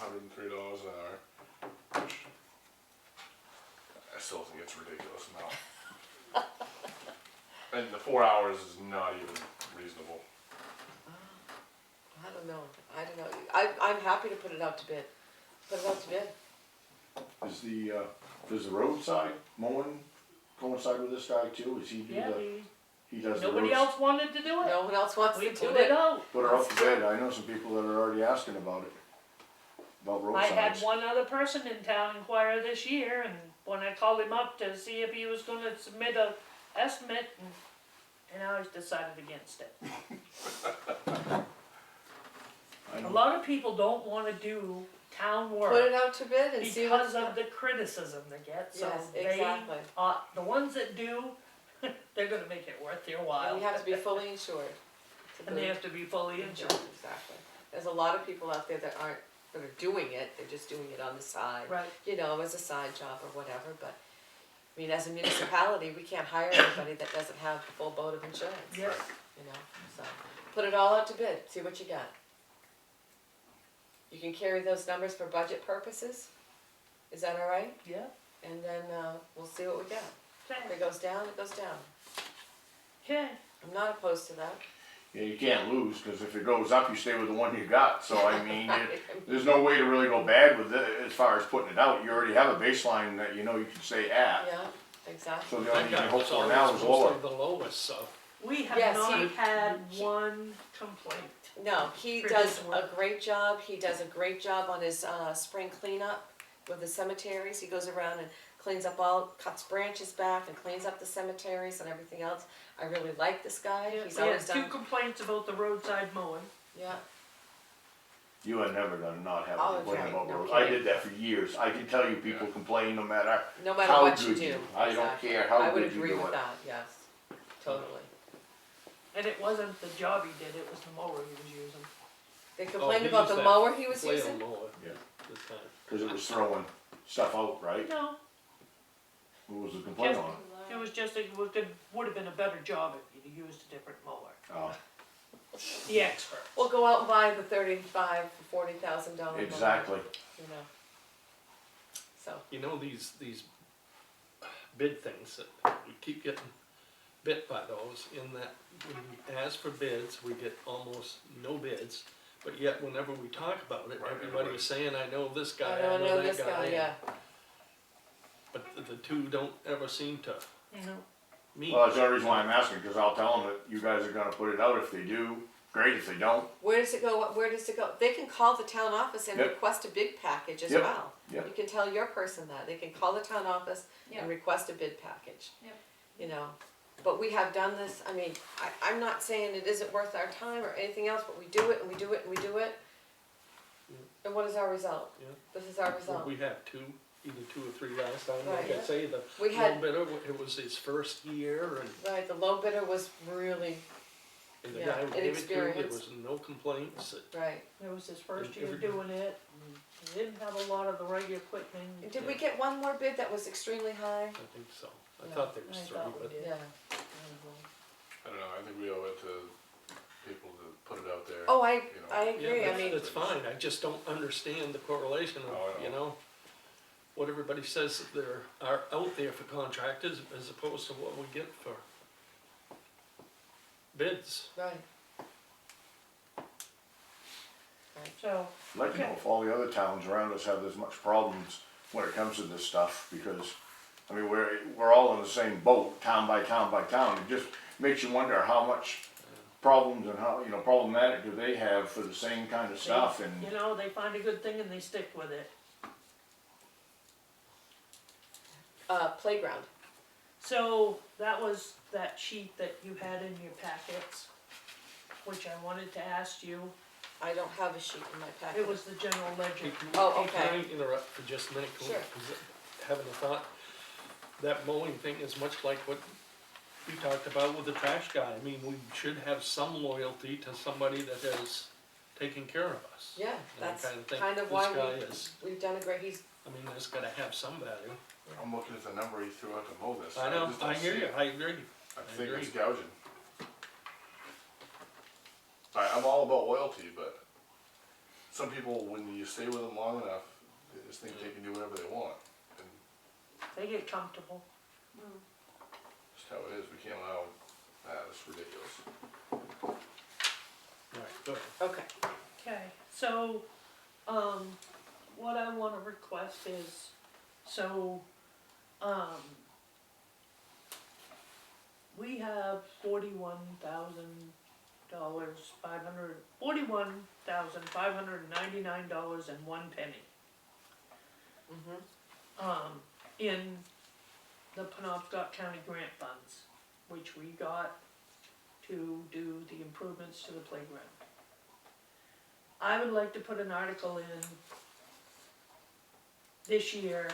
$103 an hour, which I still think it's a ridiculous amount. And the 4 hours is not even reasonable. I don't know, I'm happy to put it out to bid. Put it out to bid. does the roadside mowing coincide with this guy too? Is he do Yeah, he does the roads? nobody else wanted to do it. No one else wants We to do put it it. out. Put her up to bed, I know some people that are already asking about it, about I had roadsides. one other person in town inquire this year, and when I called him up to see if he was gonna submit a estimate, and I decided against it. I A know. lot of people don't wanna do town Put work it out to bid and see what's. because of the criticism they get, so Yes, they, exactly. the ones that do, they're gonna make it worth their while. And you have to be fully insured. to And they boot. have to be fully Yeah, insured. exactly. There's a lot of people out there that aren't, that are doing it, they're just doing it on the side. Right. You know, as a side job or whatever, but, I mean, as a municipality, we can't hire anybody that doesn't have a full boat of insurance. Yeah. You know, so, put it all out to bid, see what you got. You can carry those numbers for budget purposes, is that all right? Yeah. And then, we'll see what we got. If Okay. it goes down, it goes down. Okay. I'm not opposed to that. Yeah, you can't lose, cause if it goes up, you stay with the one you got, so I mean, there's no way to really go bad with it as far as putting it out, you already have a baseline that you know you can stay at. Yeah, exactly. So the My only thing you can guy hope was for now always is lower. mostly the lowest, so. We have Yes, not he- had one complaint. No, he For does his a work. great job, he does a great job on his, spring cleanup with the cemeteries, he goes around and cleans up cuts branches back and cleans up the cemeteries and everything else. I really like this guy, he's We had always two done, complaints about the roadside mowing. yeah, You have never done not have Oh, a complaint right, about no roads, I kidding. did that for years, I can tell you people Yeah. complain no matter, no matter How what you good do. you- I don't Exactly. care how I would good you agree do with it. that, yes, totally. And it wasn't the job he did, it was the mower he was using. They Oh, complained he about used the that mower he was flail using? mower Yeah. this time. cause it was throwing stuff out, right? No, What was the complaint Just- on? it was just, would have been a better job if he'd used a different mower. Oh, The expert. We'll go out and buy the $35,000 to $40,000 mower. exactly, You know. So, You know, these bid things, that we keep getting bit by those, in that when we ask for bids, we get almost no bids. But yet, whenever we talk about it, Right, everybody's saying, I know this guy, I I don't know know this that guy, guy. yeah, But the two don't ever seem to No. meet. well, that's the only reason why I'm asking, cause I'll tell them that you guys are gonna put it out, if they do, great, if they don't, where does it go, they can call the town office and Yep. request a bid package as Yep. well. Yep. You can tell your person that, they can call the town office Yep. and request a bid package. Yep. You know, but we have done this, I mean, I'm not saying it isn't worth our time or anything else, but we do it and we do it and we do it. And what is our result? Yeah. This is our Well, result. we had either two or three last time, Right. like I say, the We low had, bidder, it was his first year, and right, the low bidder was really, the Yeah, guy we gave it to, there inexperienced. was no complaints. right. It was his first And year everything. doing it, and he didn't have a lot of the right equipment. Did we get one more bid that was extremely high? I think so. I Yeah, thought there was I three, thought we but did. Yeah. I don't know, I think we owe it to people to put it out there. Oh, I You know. agree, yeah, I mean, that's fine. I just don't understand the correlation Oh, I of, know. you know, what everybody says that there are out there for contractors as opposed to what we get for bids. right. So, I'd like to know if all the other towns around us have as much problems when it comes to this stuff, because, I mean, we're all in the same boat, town by town by town, it just makes you wonder how much problems and how, you know, problematic do they have for the same kind of stuff, and, you know, they find a good thing and they stick with it. Playground. So that was that sheet that you had in your packets, which I wanted to ask you. I don't have a sheet in my packet. It was the general ledger. Oh, Can okay. I interrupt for just a minute? Cool? Sure. 'Cause having a thought, that mowing thing is much like what we talked about with the trash guy. I mean, we should have some loyalty to somebody that has taken care of us. Yeah, And I that's kinda think kind of this why guy is, we've done a great, he's, I mean, there's gotta have some value. I'm looking at the number he threw out to mow this. I know, just don't I hear see you, it. I agree. I think agree. it's gouging. I'm all about loyalty, but some people, when you stay with them long enough, they just think they can do whatever they want. And They get comfortable. that's how it is, we can't allow that, it's ridiculous. Alright, go ahead. okay. Okay, so, what I wanna request is, so, we have $41,599.01 in the Penobscot County grant funds, which we got to do the improvements to the playground. I would like to put an article in this year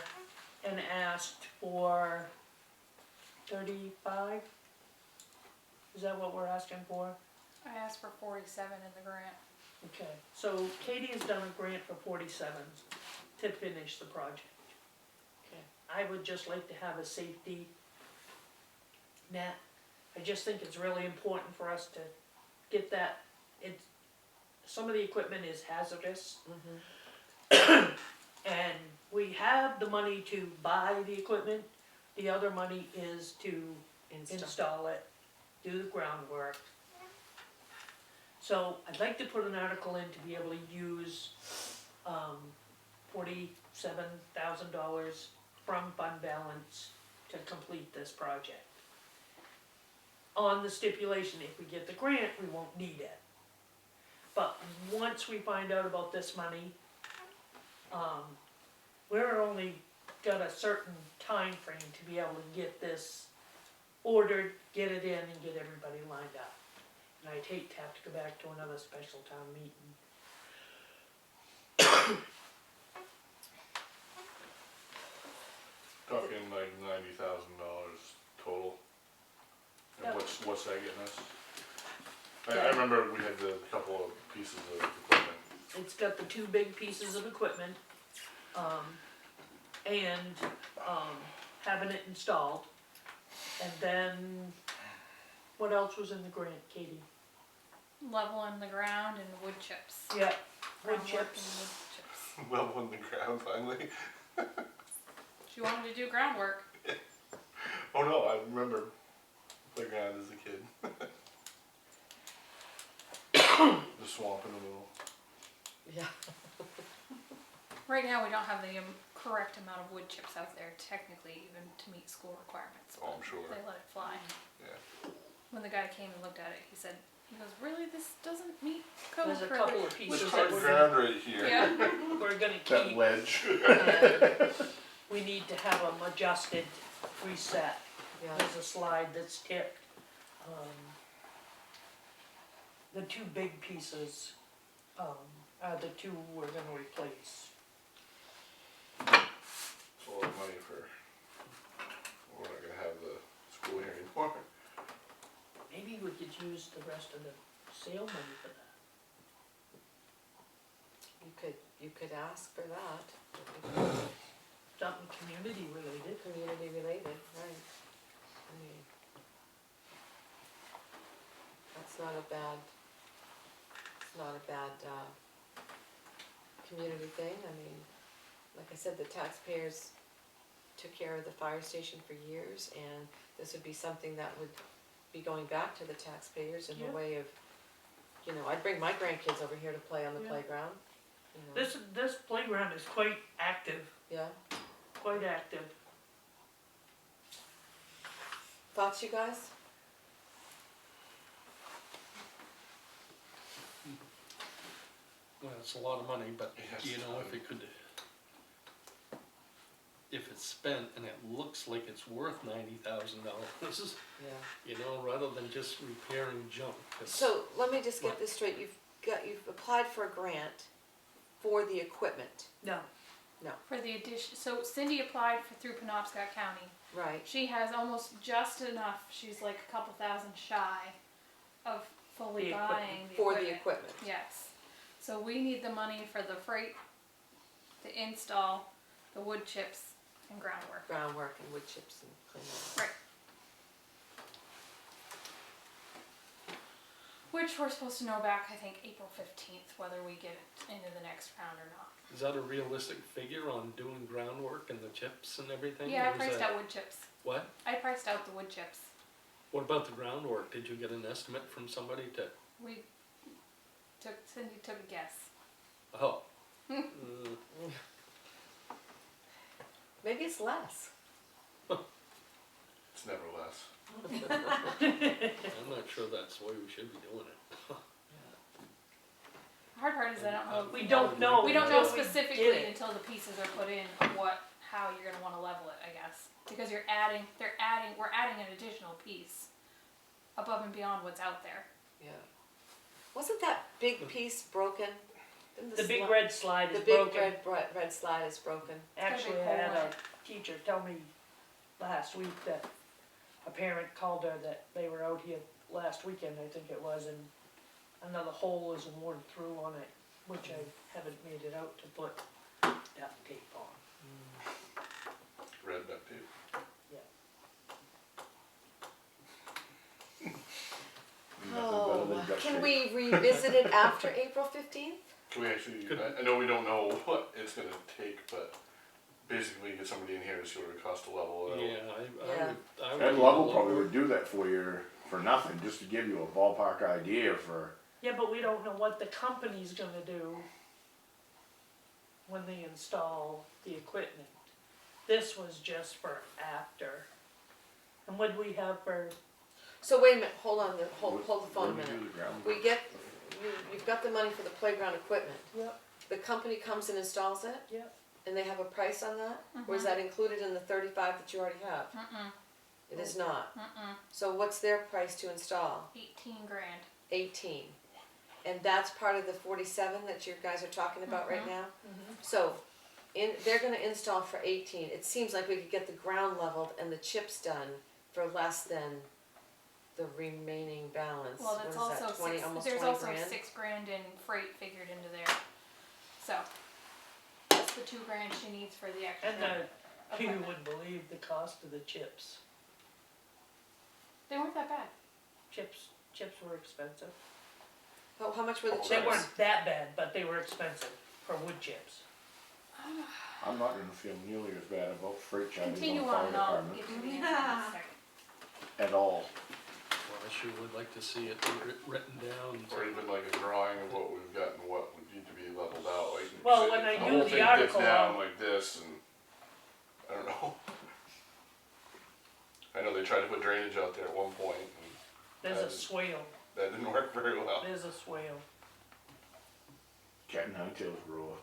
and asked for 35? Is that what we're asking for? I asked for 47 in the grant. Okay, so Katie has done a grant for 47 to finish the project. Okay. I would just like to have a safety net. I just think it's really important for us to get that, some of the equipment is hazardous. And we have the money to buy the equipment, the other money is to install it, do the groundwork. So I'd like to put an article in to be able to use, $47,000 from fund balance to complete this project. On the stipulation, if we get the grant, we won't need it. But once we find out about this money, we're only got a certain time frame to be able to get this ordered, get it in, and get everybody lined up. And I'd hate to have to go back to another special town meeting. Talking like $90,000 total. And Yeah. what's that getting us? I Yeah. remember we had the couple of pieces of equipment. It's got the two big pieces of equipment, and, having it installed. And then, what else was in the grant, Katie? Leveling the ground and wood chips. Yeah, wood Groundwork and chips. wood chips. Well, on the ground finally. She wanted to do groundwork. Oh no, I remember playground as a kid. The swamp in the middle. Yeah. Right now, we don't have the correct amount of wood chips out there technically even to meet school requirements. Oh, I'm sure. They let it fly. Yeah. When the guy came and looked at it, he said, really, this doesn't meet code There's a for couple the of wood pieces chips." that Hard ground right here. Yeah. we're gonna That keep, ledge. and we need to have them adjusted, reset. Yeah. There's a slide that's tipped. The two big pieces, are the two we're gonna replace. It's a lot of money for, we're not gonna have the school here anymore. Maybe we could use the rest of the sale money for that. You could ask for that, Something community related. community related, right? I mean, that's not a bad, it's not a bad, community thing. I mean, like I said, the taxpayers took care of the fire station for years, and this would be something that would be going back to the taxpayers in the Yeah. way of, I'd bring my grandkids over here to play on the Yeah. playground, This playground is quite active, yeah. quite active. Thoughts, you guys? Well, it's a lot of money, but Yes, if it could if it's spent and it looks like it's worth $90,000, Yeah. you know, rather than just repairing junk. 'cause- So let me just get What? this straight, you've applied for a grant for the equipment, No, For the addition, so Cindy applied for through Penobscot County. right? She has almost just enough, she's like a couple thousand shy of fully The buying the For equipment. the equipment. Yes, so we need the money for the freight, the install, the wood chips, and groundwork. Groundwork and wood chips and clean Right. Which we're supposed to know back, I think, April 15th, whether we get it into the next round or not. Is that a realistic figure on doing groundwork and the chips and everything? Yeah, I or is priced that- out wood chips. What? I priced out the wood chips. What about the groundwork? Did you get an estimate from somebody to, Cindy took a guess. oh. Maybe it's less. It's never less. I'm not sure that's the way we should be doing it. The hard part is I don't know. we don't know. We don't know until we specifically get it. until the pieces are put in how you're gonna wanna level it, I guess. Because we're adding an additional piece above and beyond what's out there. Yeah. Wasn't that big piece broken? Didn't The big sli- red slide The is big broken. red slide is broken. Actually, I hole had in a it. teacher tell me last week that a parent called her that they were out here last weekend, I think it was, and another hole is worn through on it, which I haven't made it out to put duct tape on. Red duct tape. Oh, Nothing better than duct can tape. we revisit it after April 15th? Can we actually, Could- I know we don't know what it's gonna take, but basically get somebody in here to see what it costs to level it out. Yeah, Yeah. I would. Ed Lovell probably would do that for you for nothing, just to give you a ballpark idea for, Yeah, but we don't know what the company's gonna do when they install the equipment. This was just for after. And what do we have for, So wait a minute, hold on, hold the phone a What do we minute. do the ground? We get, you've got the money for the playground equipment. Yep. The company comes and installs it? Yep. And they have a price on that? Or is Mhm. that included in the 35 that you already have? It is not. So what's their price to install? 18 grand. 18. And that's part of the 47 that you guys are talking about right now? So, they're gonna install for 18. It seems like we could get the ground leveled and the chips done for less than the remaining balance. Well, What that's is that, also 20, six, almost there's 20 also grand? 6 grand in freight figured into there. So, that's the 2 grand she needs for the extra. and you equipment. wouldn't believe the cost of the chips. They weren't that bad. Chips were expensive. How much were the They They chips? weren't that bad, but they were expensive for wood chips. I'm not gonna feel nearly as bad about freight charges Continue on the fire on, and I'll department give you the answer in a second. at all. Well, I sure would like to see it written down. Or even like a drawing of what we've got and what would need to be leveled out, like. Well, when I the do whole the thing article, dips down I'll- like this and, I don't know. I know they tried to put drainage out there at one point and There's a swale, that didn't work very well. there's a swale. Cat and nine tails roll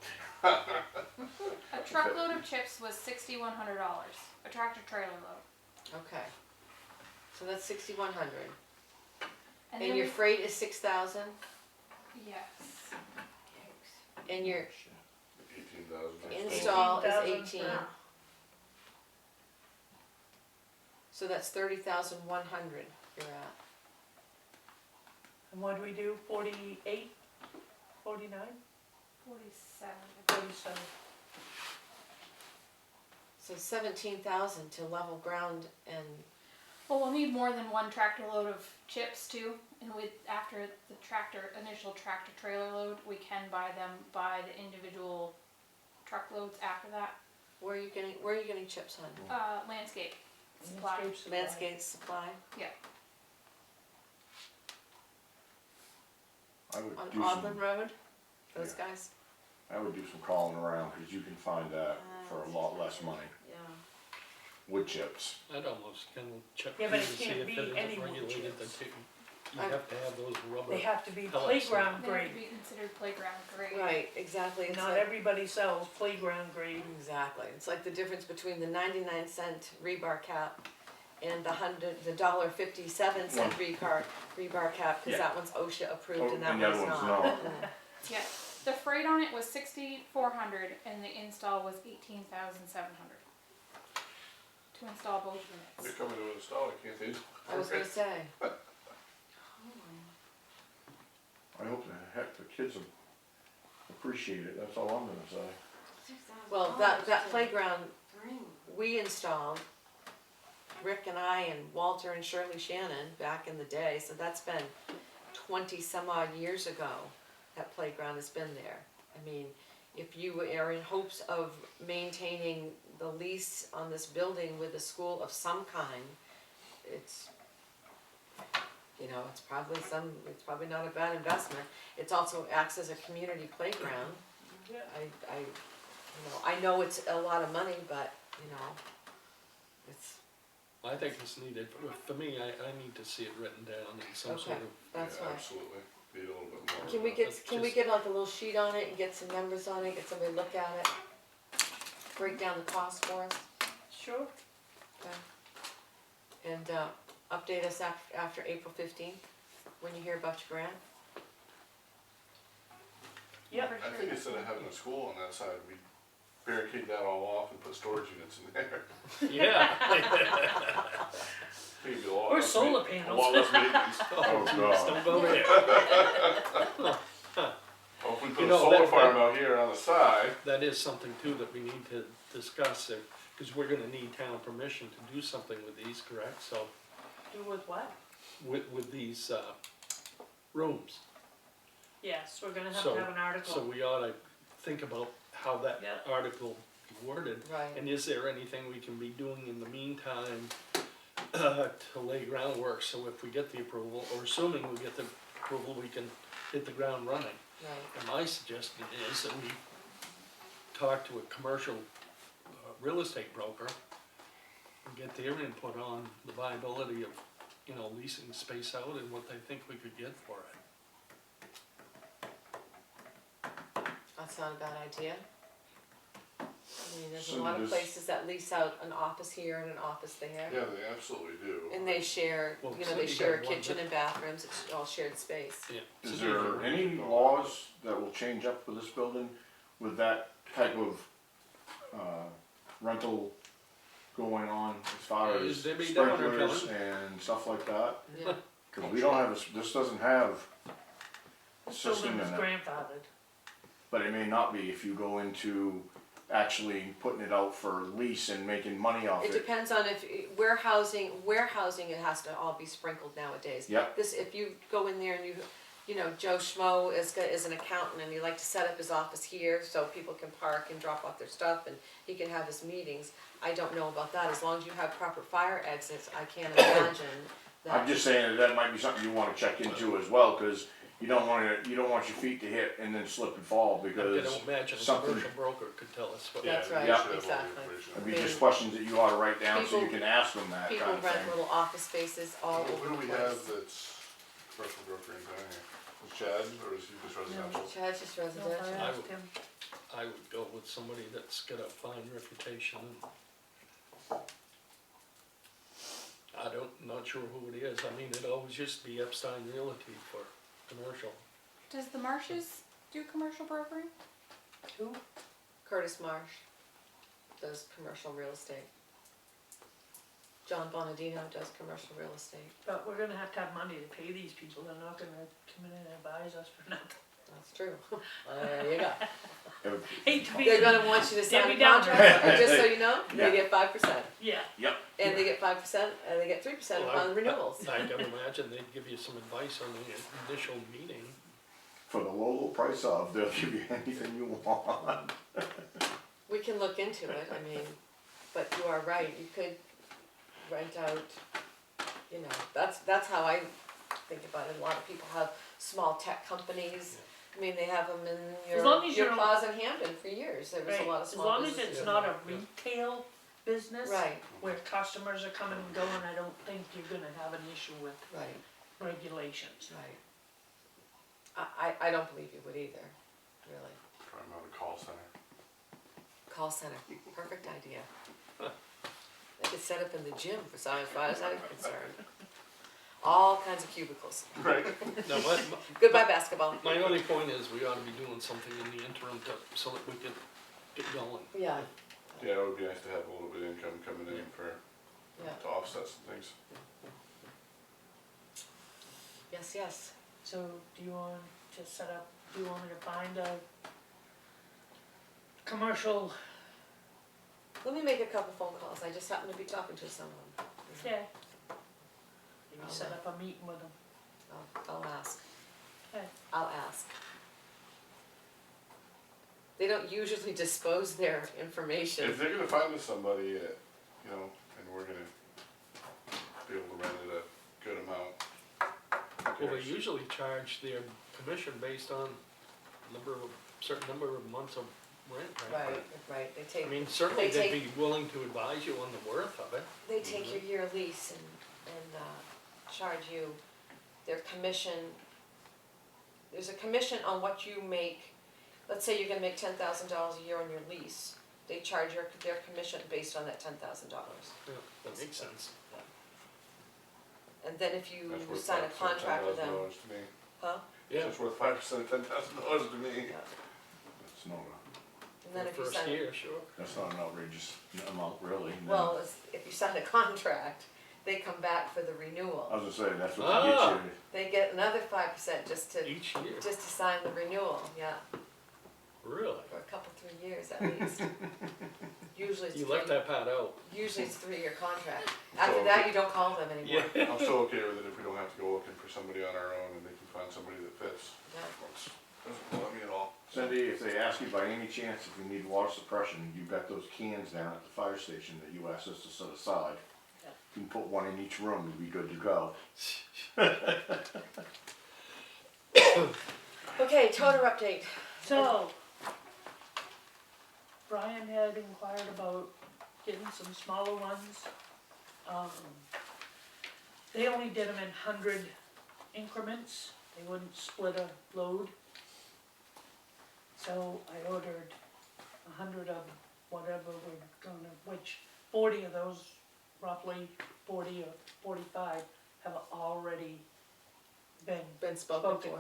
up. A truckload of chips was $6,100. A tractor trailer load. Okay. So that's 6,100. And And then your we- freight is 6,000? yes. And your 18,000. install is 18,000 18. for- So that's 30,100 you're at. And what do we do, 48, 49, 47. 47? So 17,000 to level ground and, Well, we'll need more than one tractor load of chips too. And after the initial tractor trailer load, we can buy the individual truckloads after that. where are you getting chips, hon? Landscape supply. Landscape supply. Landscape supply Yeah. I would on do Audland some, Road? Those Yeah. guys? I would do some calling around, cause you can find that for a lot less money. Yeah. Wood chips. I'd almost kind of check Yeah, to but it see can't if be it any isn't wood regulated chips. that you have to have those rubber. They have to be Pellets, playground They have to grade. be considered playground grade. Right, exactly, it's Not like, everybody sells playground grade. exactly, it's like the difference between the 99-cent rebar cap and the $1.57 rebar cap, cause Yeah. that one's OSHA approved Oh, and that and the other one's one's not. not. Mm. Yeah, the freight on it was 6,400 and the install was 18,700 to install both They units. come in to install it, can't they? I was gonna say, I hope the heck the kids will appreciate it, that's all I'm gonna say. well, that playground we installed, Rick and I and Walter and Shirley Shannon back in the day, so that's been 20 some odd years ago, that playground has been there. I mean, if you are in hopes of maintaining the lease on this building with a school of some kind, it's, you know, it's probably not a bad investment. It's also acts as a community playground. Yeah. I know it's a lot of money, but, you know, it's, I think it's needed, for me, I need to see it written down in some sort Okay. of, that's Yeah, why. absolutely, need a little bit more. Can we of get, can we get like a little sheet on it and get some numbers on it, get somebody to look at it? Break down the cost for us, Sure. okay? And, update us after April 15th, when you hear about your grant. Yep. I think instead of having a school on that side, we barricade that all off and put storage units in there. yeah. Think it'd be a lot Or less solar ma- panels. A lot less maintenance. Oh, God. don't go there. Well, if we put You a know, solar that- farm out here on the side, That is something too that we need to discuss, because we're gonna need town permission to do something with these, correct? So, Do with what? with these, rooms. Yes, we're gonna have So- to have an article. So we ought to think about how that Yeah. article be worded. Right. And is there anything we can be doing in the meantime to lay groundwork, so if we get the approval, or assuming we get the approval, we can hit the ground running? Right, And my suggestion is that we talk to a commercial real estate broker and get their input on the viability of, you know, leasing space out and what they think we could get for it. that's not a bad idea. I mean, there's a So lot of does- places that lease out an office here and an office there. yeah, they absolutely do. And they share, Well, you know, they Cindy share a got one, kitchen but- and bathrooms, it's all shared space. Yeah. Is So there any laws that will change up with this building with that type of, rental going on as far Yeah, as is Debbie down or sprinklers Kellen? and stuff like that? Yeah, Cause we don't have, this doesn't have a This system building in is it, grandfathered. but it may not be if you go into actually putting it out for lease and making money off it it. depends on if, warehousing, it has to all be sprinkled nowadays. Yep, This, if you go in there and you know, Joe Schmo is an accountant and he like to set up his office here so people can park and drop off their stuff and he can have his meetings. I don't know about that, as long as you have proper fire exits, I can't imagine that. I'm just saying that might be something you wanna check into as well, cause you don't want your feet to hit and then slip and fall, I because can imagine a something- commercial broker could tell us what. Yeah, That's right, we should have all the exactly. information. it'd be just questions that you ought to write down so you People- can ask them that People kind of rent thing. little office spaces all Who over do the we place. have that's commercial broker in town here? Is Chad, or is he just residential? Chad's just No, residential. I asked him. I would go with somebody that's got a fine reputation. Not sure who it is, I mean, it always used to be Epstein Realty for commercial. Does the Marshes do commercial brokering? Who? Curtis Marsh does commercial real estate. John Bonadino does commercial real estate. But we're gonna have to have money to pay these people, they're not gonna come in and advise us for nothing. That's true. There you go. Hate to be. They're gonna want you to sign a Debbie Downer. contract, and just so you know, Yeah. they get 5%. Yeah, And they get 5%, and they get 3% Well, upon renewals. I can imagine they'd give you some advice on the initial meeting. For the low price of, they'll give you anything you want. We can look into it, I mean, but you are right, you could rent out, you know, that's how I think about it. A lot of people have small tech companies. I mean, they have them in As long as you your don't- plaza in Hampton for years, there was a right, lot of as small long as businesses. it's not a retail business. Right, Where customers are coming and going, I don't think you're gonna have an issue with right. regulations. Right. I don't believe you would either, really. Try them out at call center. Call center, perfect idea. They could set up in the gym for as far as I'm concerned. All kinds of cubicles. Right. No, Goodbye basketball. my only point is we ought to be doing something in the interim so that we can get going. Yeah, Yeah, it would be nice to have a little bit of income coming in yeah, to offset some things. yes. So do you want to set up, do you want me to find a commercial? Let me make a couple phone calls, I just happen to be talking to someone. Yeah. Maybe set up a meeting with them. I'll ask. Okay. I'll ask. They don't usually dispose their information. If they're gonna find us somebody, you know, and we're gonna be able to rent it a good amount. Well, they usually charge their commission based on certain number of months of rent, right? Right, they I take, mean, certainly They they'd be willing to advise you on the worth of it. they take your year lease and charge you their commission. There's a commission on what you make. Let's say you're gonna make $10,000 a year on your lease. They charge their commission based on that $10,000. Yeah, that makes sense. And then if you That's worth sign a 5% contract with them, $10,000 to me. huh? Yeah, That's worth 5% of $10,000 to me. Yeah. That's not, And then for if the you first sign, year, sure. that's not an outrageous amount, really. No. well, if you sign a contract, they come back for the renewal. I was gonna say, that's what Ah. gets you. They get another 5% just to Each year, sign the renewal, yeah, really? for a couple, 3 years at least. Usually it's You left that part out. usually it's 3-year contract. After that, you don't call them anymore. Yeah. I'm still okay with it if we don't have to go looking for somebody on our own and they can find somebody that fits. Yeah. Doesn't bother me at all. Cindy, if they ask you by any chance if you need water suppression, you've got those cans down at the fire station that you asked us to set aside. Yeah. You can put one in each room, you'll be good to go. Okay, toter update. So, Brian had inquired about getting some smaller ones. They only did them in 100 increments, they wouldn't split a load. So I ordered 100 of whatever we're gonna, which 40 of those, roughly 40 or 45, have already been Been spoken for.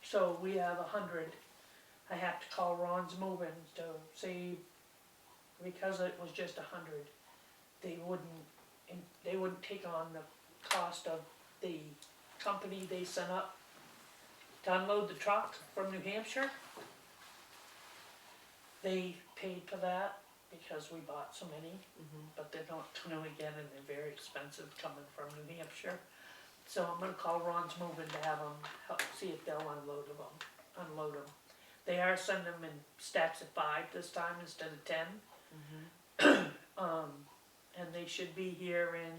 So we have 100. I have to call Ron's Moving to see, because it was just 100, they wouldn't take on the cost of the company they sent up to unload the truck from New Hampshire. They paid for that because we bought so many, but they're not coming again and they're very expensive coming from New Hampshire. So I'm gonna call Ron's Moving to have them help see if they'll unload them. They are sending them in stacks of 5 this time instead of 10. And they should be here in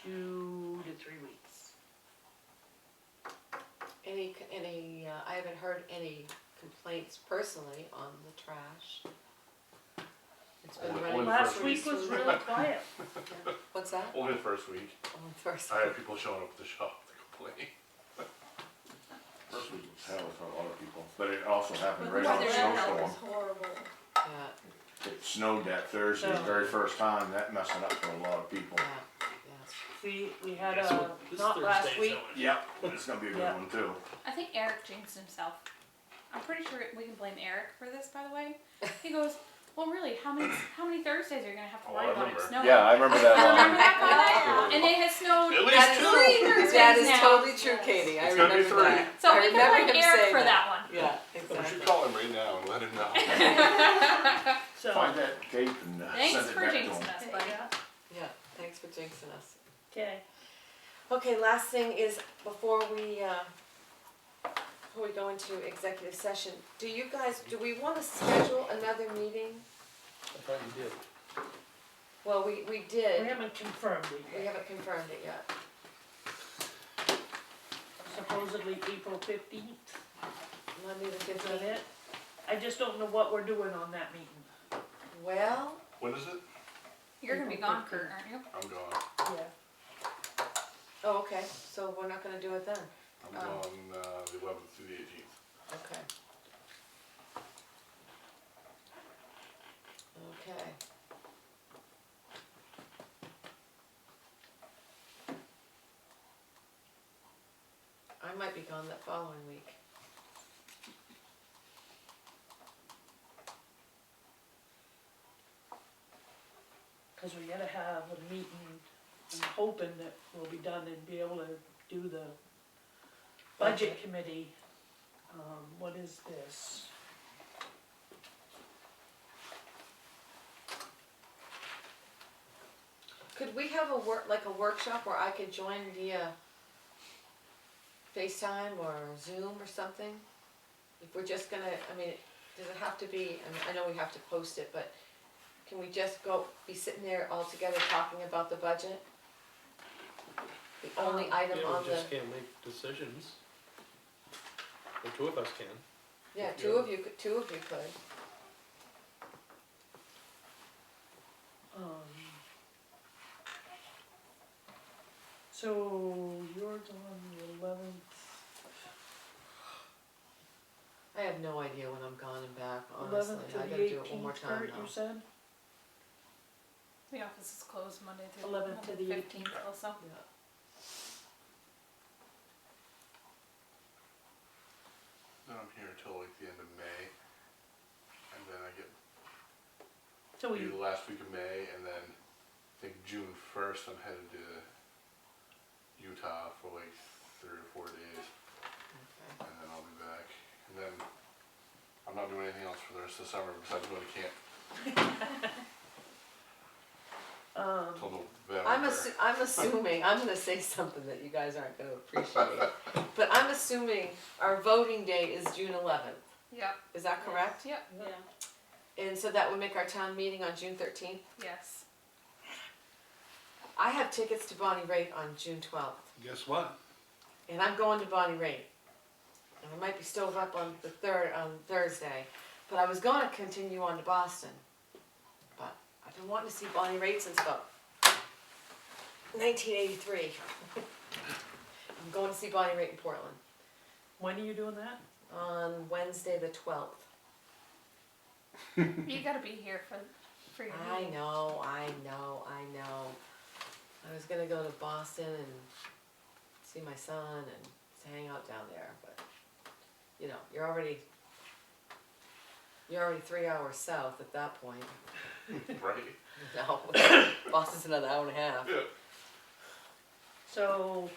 2 to 3 weeks. I haven't heard any complaints personally on the trash. It's been Only running. the Last first week week. was really quiet. What's that? Only the first week. Oh, first. I had people showing up at the shop to complain. First week was hell for a lot of people, but it also happened But right on the the weather snowstorm. was horrible. Yeah, It snowed that Thursday, the very first time, that messed it up for a lot of people. yeah. We had Yeah, so this not last Thursday's week, how it- Yep, it's gonna be a good Yeah. one too. I think Eric jinxed himself. I'm pretty sure we can blame Eric for this, by the way. He goes, well, really, how many Thursdays are you gonna have to Oh, worry I about it remember. snowing? Yeah, I remember that. Remember that comment? And it has snowed At least That is 3 Thursdays That is now. totally true, Katie, I It's gonna be remember 3. that. So I we can remember blame him Eric saying for that one. Yeah, We exactly. should call him right now and let him know. so. Find that tape and Thanks send it for back to jinxing them. us, buddy. Yeah, thanks for jinxing us. Okay, Okay, last thing is, before we go into executive session, do we wanna schedule another meeting? I thought you did. Well, we we did, haven't confirmed it we yet. haven't confirmed it yet. Supposedly April 15th, Monday the is that 15th. it? I just don't know what we're doing on that meeting. Well, When is it? You're gonna be gone, Kurt, aren't you? I'm gone. Yeah. Oh, okay, so we're not gonna do it then, I'm Oh. gone, the 11th through the 18th. okay. Okay. I might be gone that following week. Cause we gotta have a meeting, I'm hoping that we'll be done and be able to do the budget committee. What is this? Could we have like a workshop where I could join via FaceTime or Zoom or something? If we're just gonna, I mean, does it have to be, I mean, I know we have to post it, but can we just be sitting there all together talking about the budget? The only item Yeah, on we the, just can't make decisions. The two of us can. yeah, two of you could. So yours on the 11th. I have no idea when I'm gone and back, honestly, 11th to I the gotta do it one more 18th, time Kurt, now. you said? The office is closed Monday through 11th to the 15th also. Yeah. Then I'm here until like the end of May, and then I get So maybe we, the last week of May, and then I think June 1st I'm headed to Utah for like 3 or 4 days, Okay. and then I'll be back. And then I'm not doing anything else for the rest of the summer besides going to camp till November. I'm assuming, I'm gonna say something that you guys aren't gonna appreciate, but I'm assuming our voting date is June 11th, Yep, is that correct? yep, Yeah. And so that would make our town meeting on June 13th? yes. I have tickets to Bonnie Raitt on June 12th, Guess what? and I'm going to Bonnie Raitt. And I might be stove up on Thursday, but I was gonna continue on to Boston. But I've been wanting to see Bonnie Raitt since about 1983. I'm going to see Bonnie Raitt in Portland when are you doing that? on Wednesday the 12th. You gotta be here for your I meeting. know. I was gonna go to Boston and see my son and hang out down there, but you know, you're already 3 hours south at that point. Right? No, Boston's another hour and a half. Yeah. So,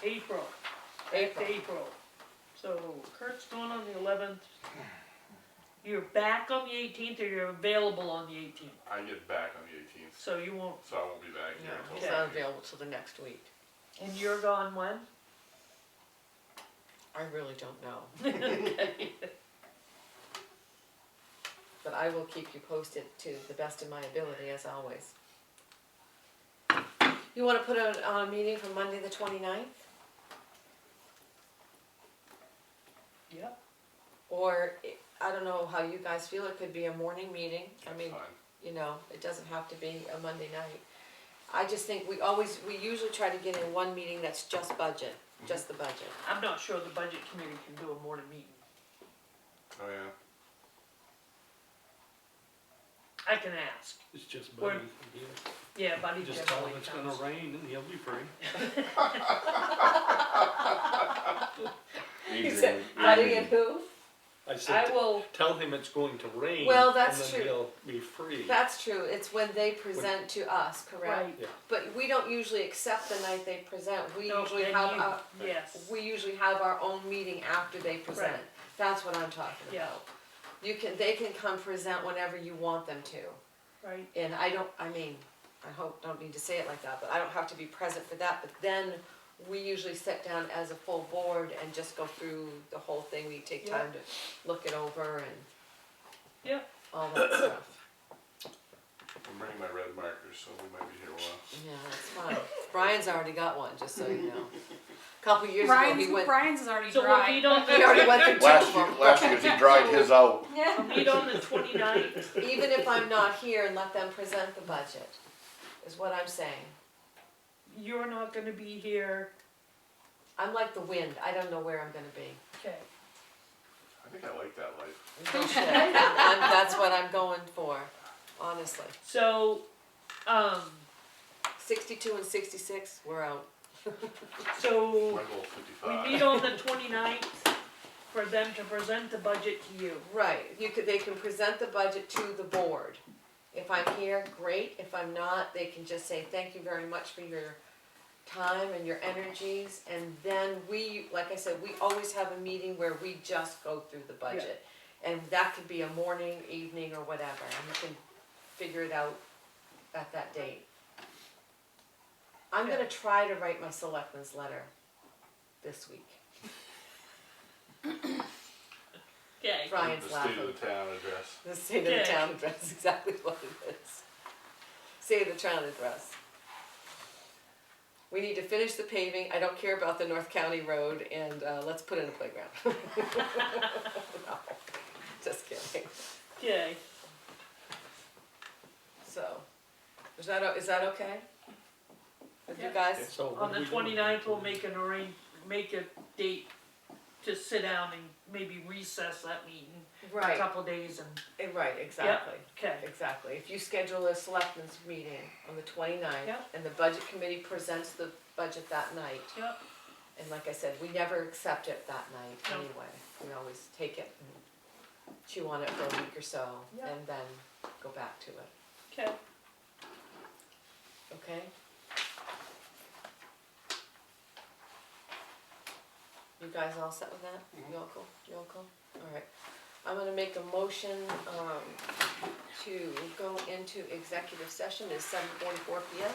April. Back to April. So Kurt's going on the 11th. You're back on the 18th, or you're available on the 18th? I get back on the 18th, So you won't, so I won't be back here No, until it's not available till the next week. and you're gone when? I really don't know. But I will keep you posted to the best of my ability, as always. You wanna put a meeting for Monday the 29th? Yep. Or, I don't know how you guys feel, it could be a morning meeting, I mean, fine. you know, it doesn't have to be a Monday night. I just think we usually try to get in one meeting that's just budget, just the budget. I'm not sure the budget committee can do a morning meeting. Oh yeah. I can ask. It's just Where- Buddy. Yeah, Buddy Just tell him generally it's gonna comes. rain and he'll be free. He said, Buddy and who? I I said, will, tell him it's going to rain. Well, that's and then true. he'll be free. That's true, it's when they present to us, correct? right. Yeah. But we don't usually accept the night they present, we No, usually then have, you- Yes, we usually have our own meeting after they present. Right. That's what I'm talking Yeah. about. They can come present whenever you want them to. right. And I don't mean to say it like that, but I don't have to be present for that, but then we usually sit down as a full board and just go through the whole thing, we take Yeah. time to look it over and Yeah. all that stuff. I'm bringing my red markers, so we might be here a while. Yeah, that's fine. Brian's already got one, just so you know. A couple years ago, he went, Brian's is already So dry. we'll meet on he already the, went through two of them. Last year he dried his out. Yeah. we'll meet on the 29th. Even if I'm not here and let them present the budget, is what I'm saying. you're not gonna be here, I'm like the wind, I don't know where I'm gonna be. okay. I think I like that life. No shit. That's what I'm going for, honestly. So, 62 and 66, we're out. so My goal's we 55. meet on the 29th for them to present the budget to you. Right, they can present the budget to the board. If I'm here, great, if I'm not, they can just say, thank you very much for your time and your energies, and then we, like I said, we always have a meeting where we just go through the budget. And that could be a morning, evening, or whatever, and we can figure it out at that date. I'm gonna try to write my selectmen's letter this week. Okay. Brian's The state laughing. of the town address. The state of the Okay. town address, is exactly what it is. State of the town address. We need to finish the paving, I don't care about the North County Road, and let's put in a playground. No, just kidding. Okay, So, is that okay? With you Yeah. guys? So what on are the we doing? 29th, we'll make a date to sit down and maybe recess that meeting a Right, couple days and, right, exactly. okay, Exactly, if you schedule a selectmen's meeting on the 29th, Yep. and the budget committee presents the budget that night, yep, and like I said, we never accept it that night No. anyway. We always take it and chew on it for a week or so, Yep. and then go back to it, okay. okay? You guys all set with that? You all cool? You all cool? Alright, I'm gonna make a motion, to go into executive session, it's 7:44 PM.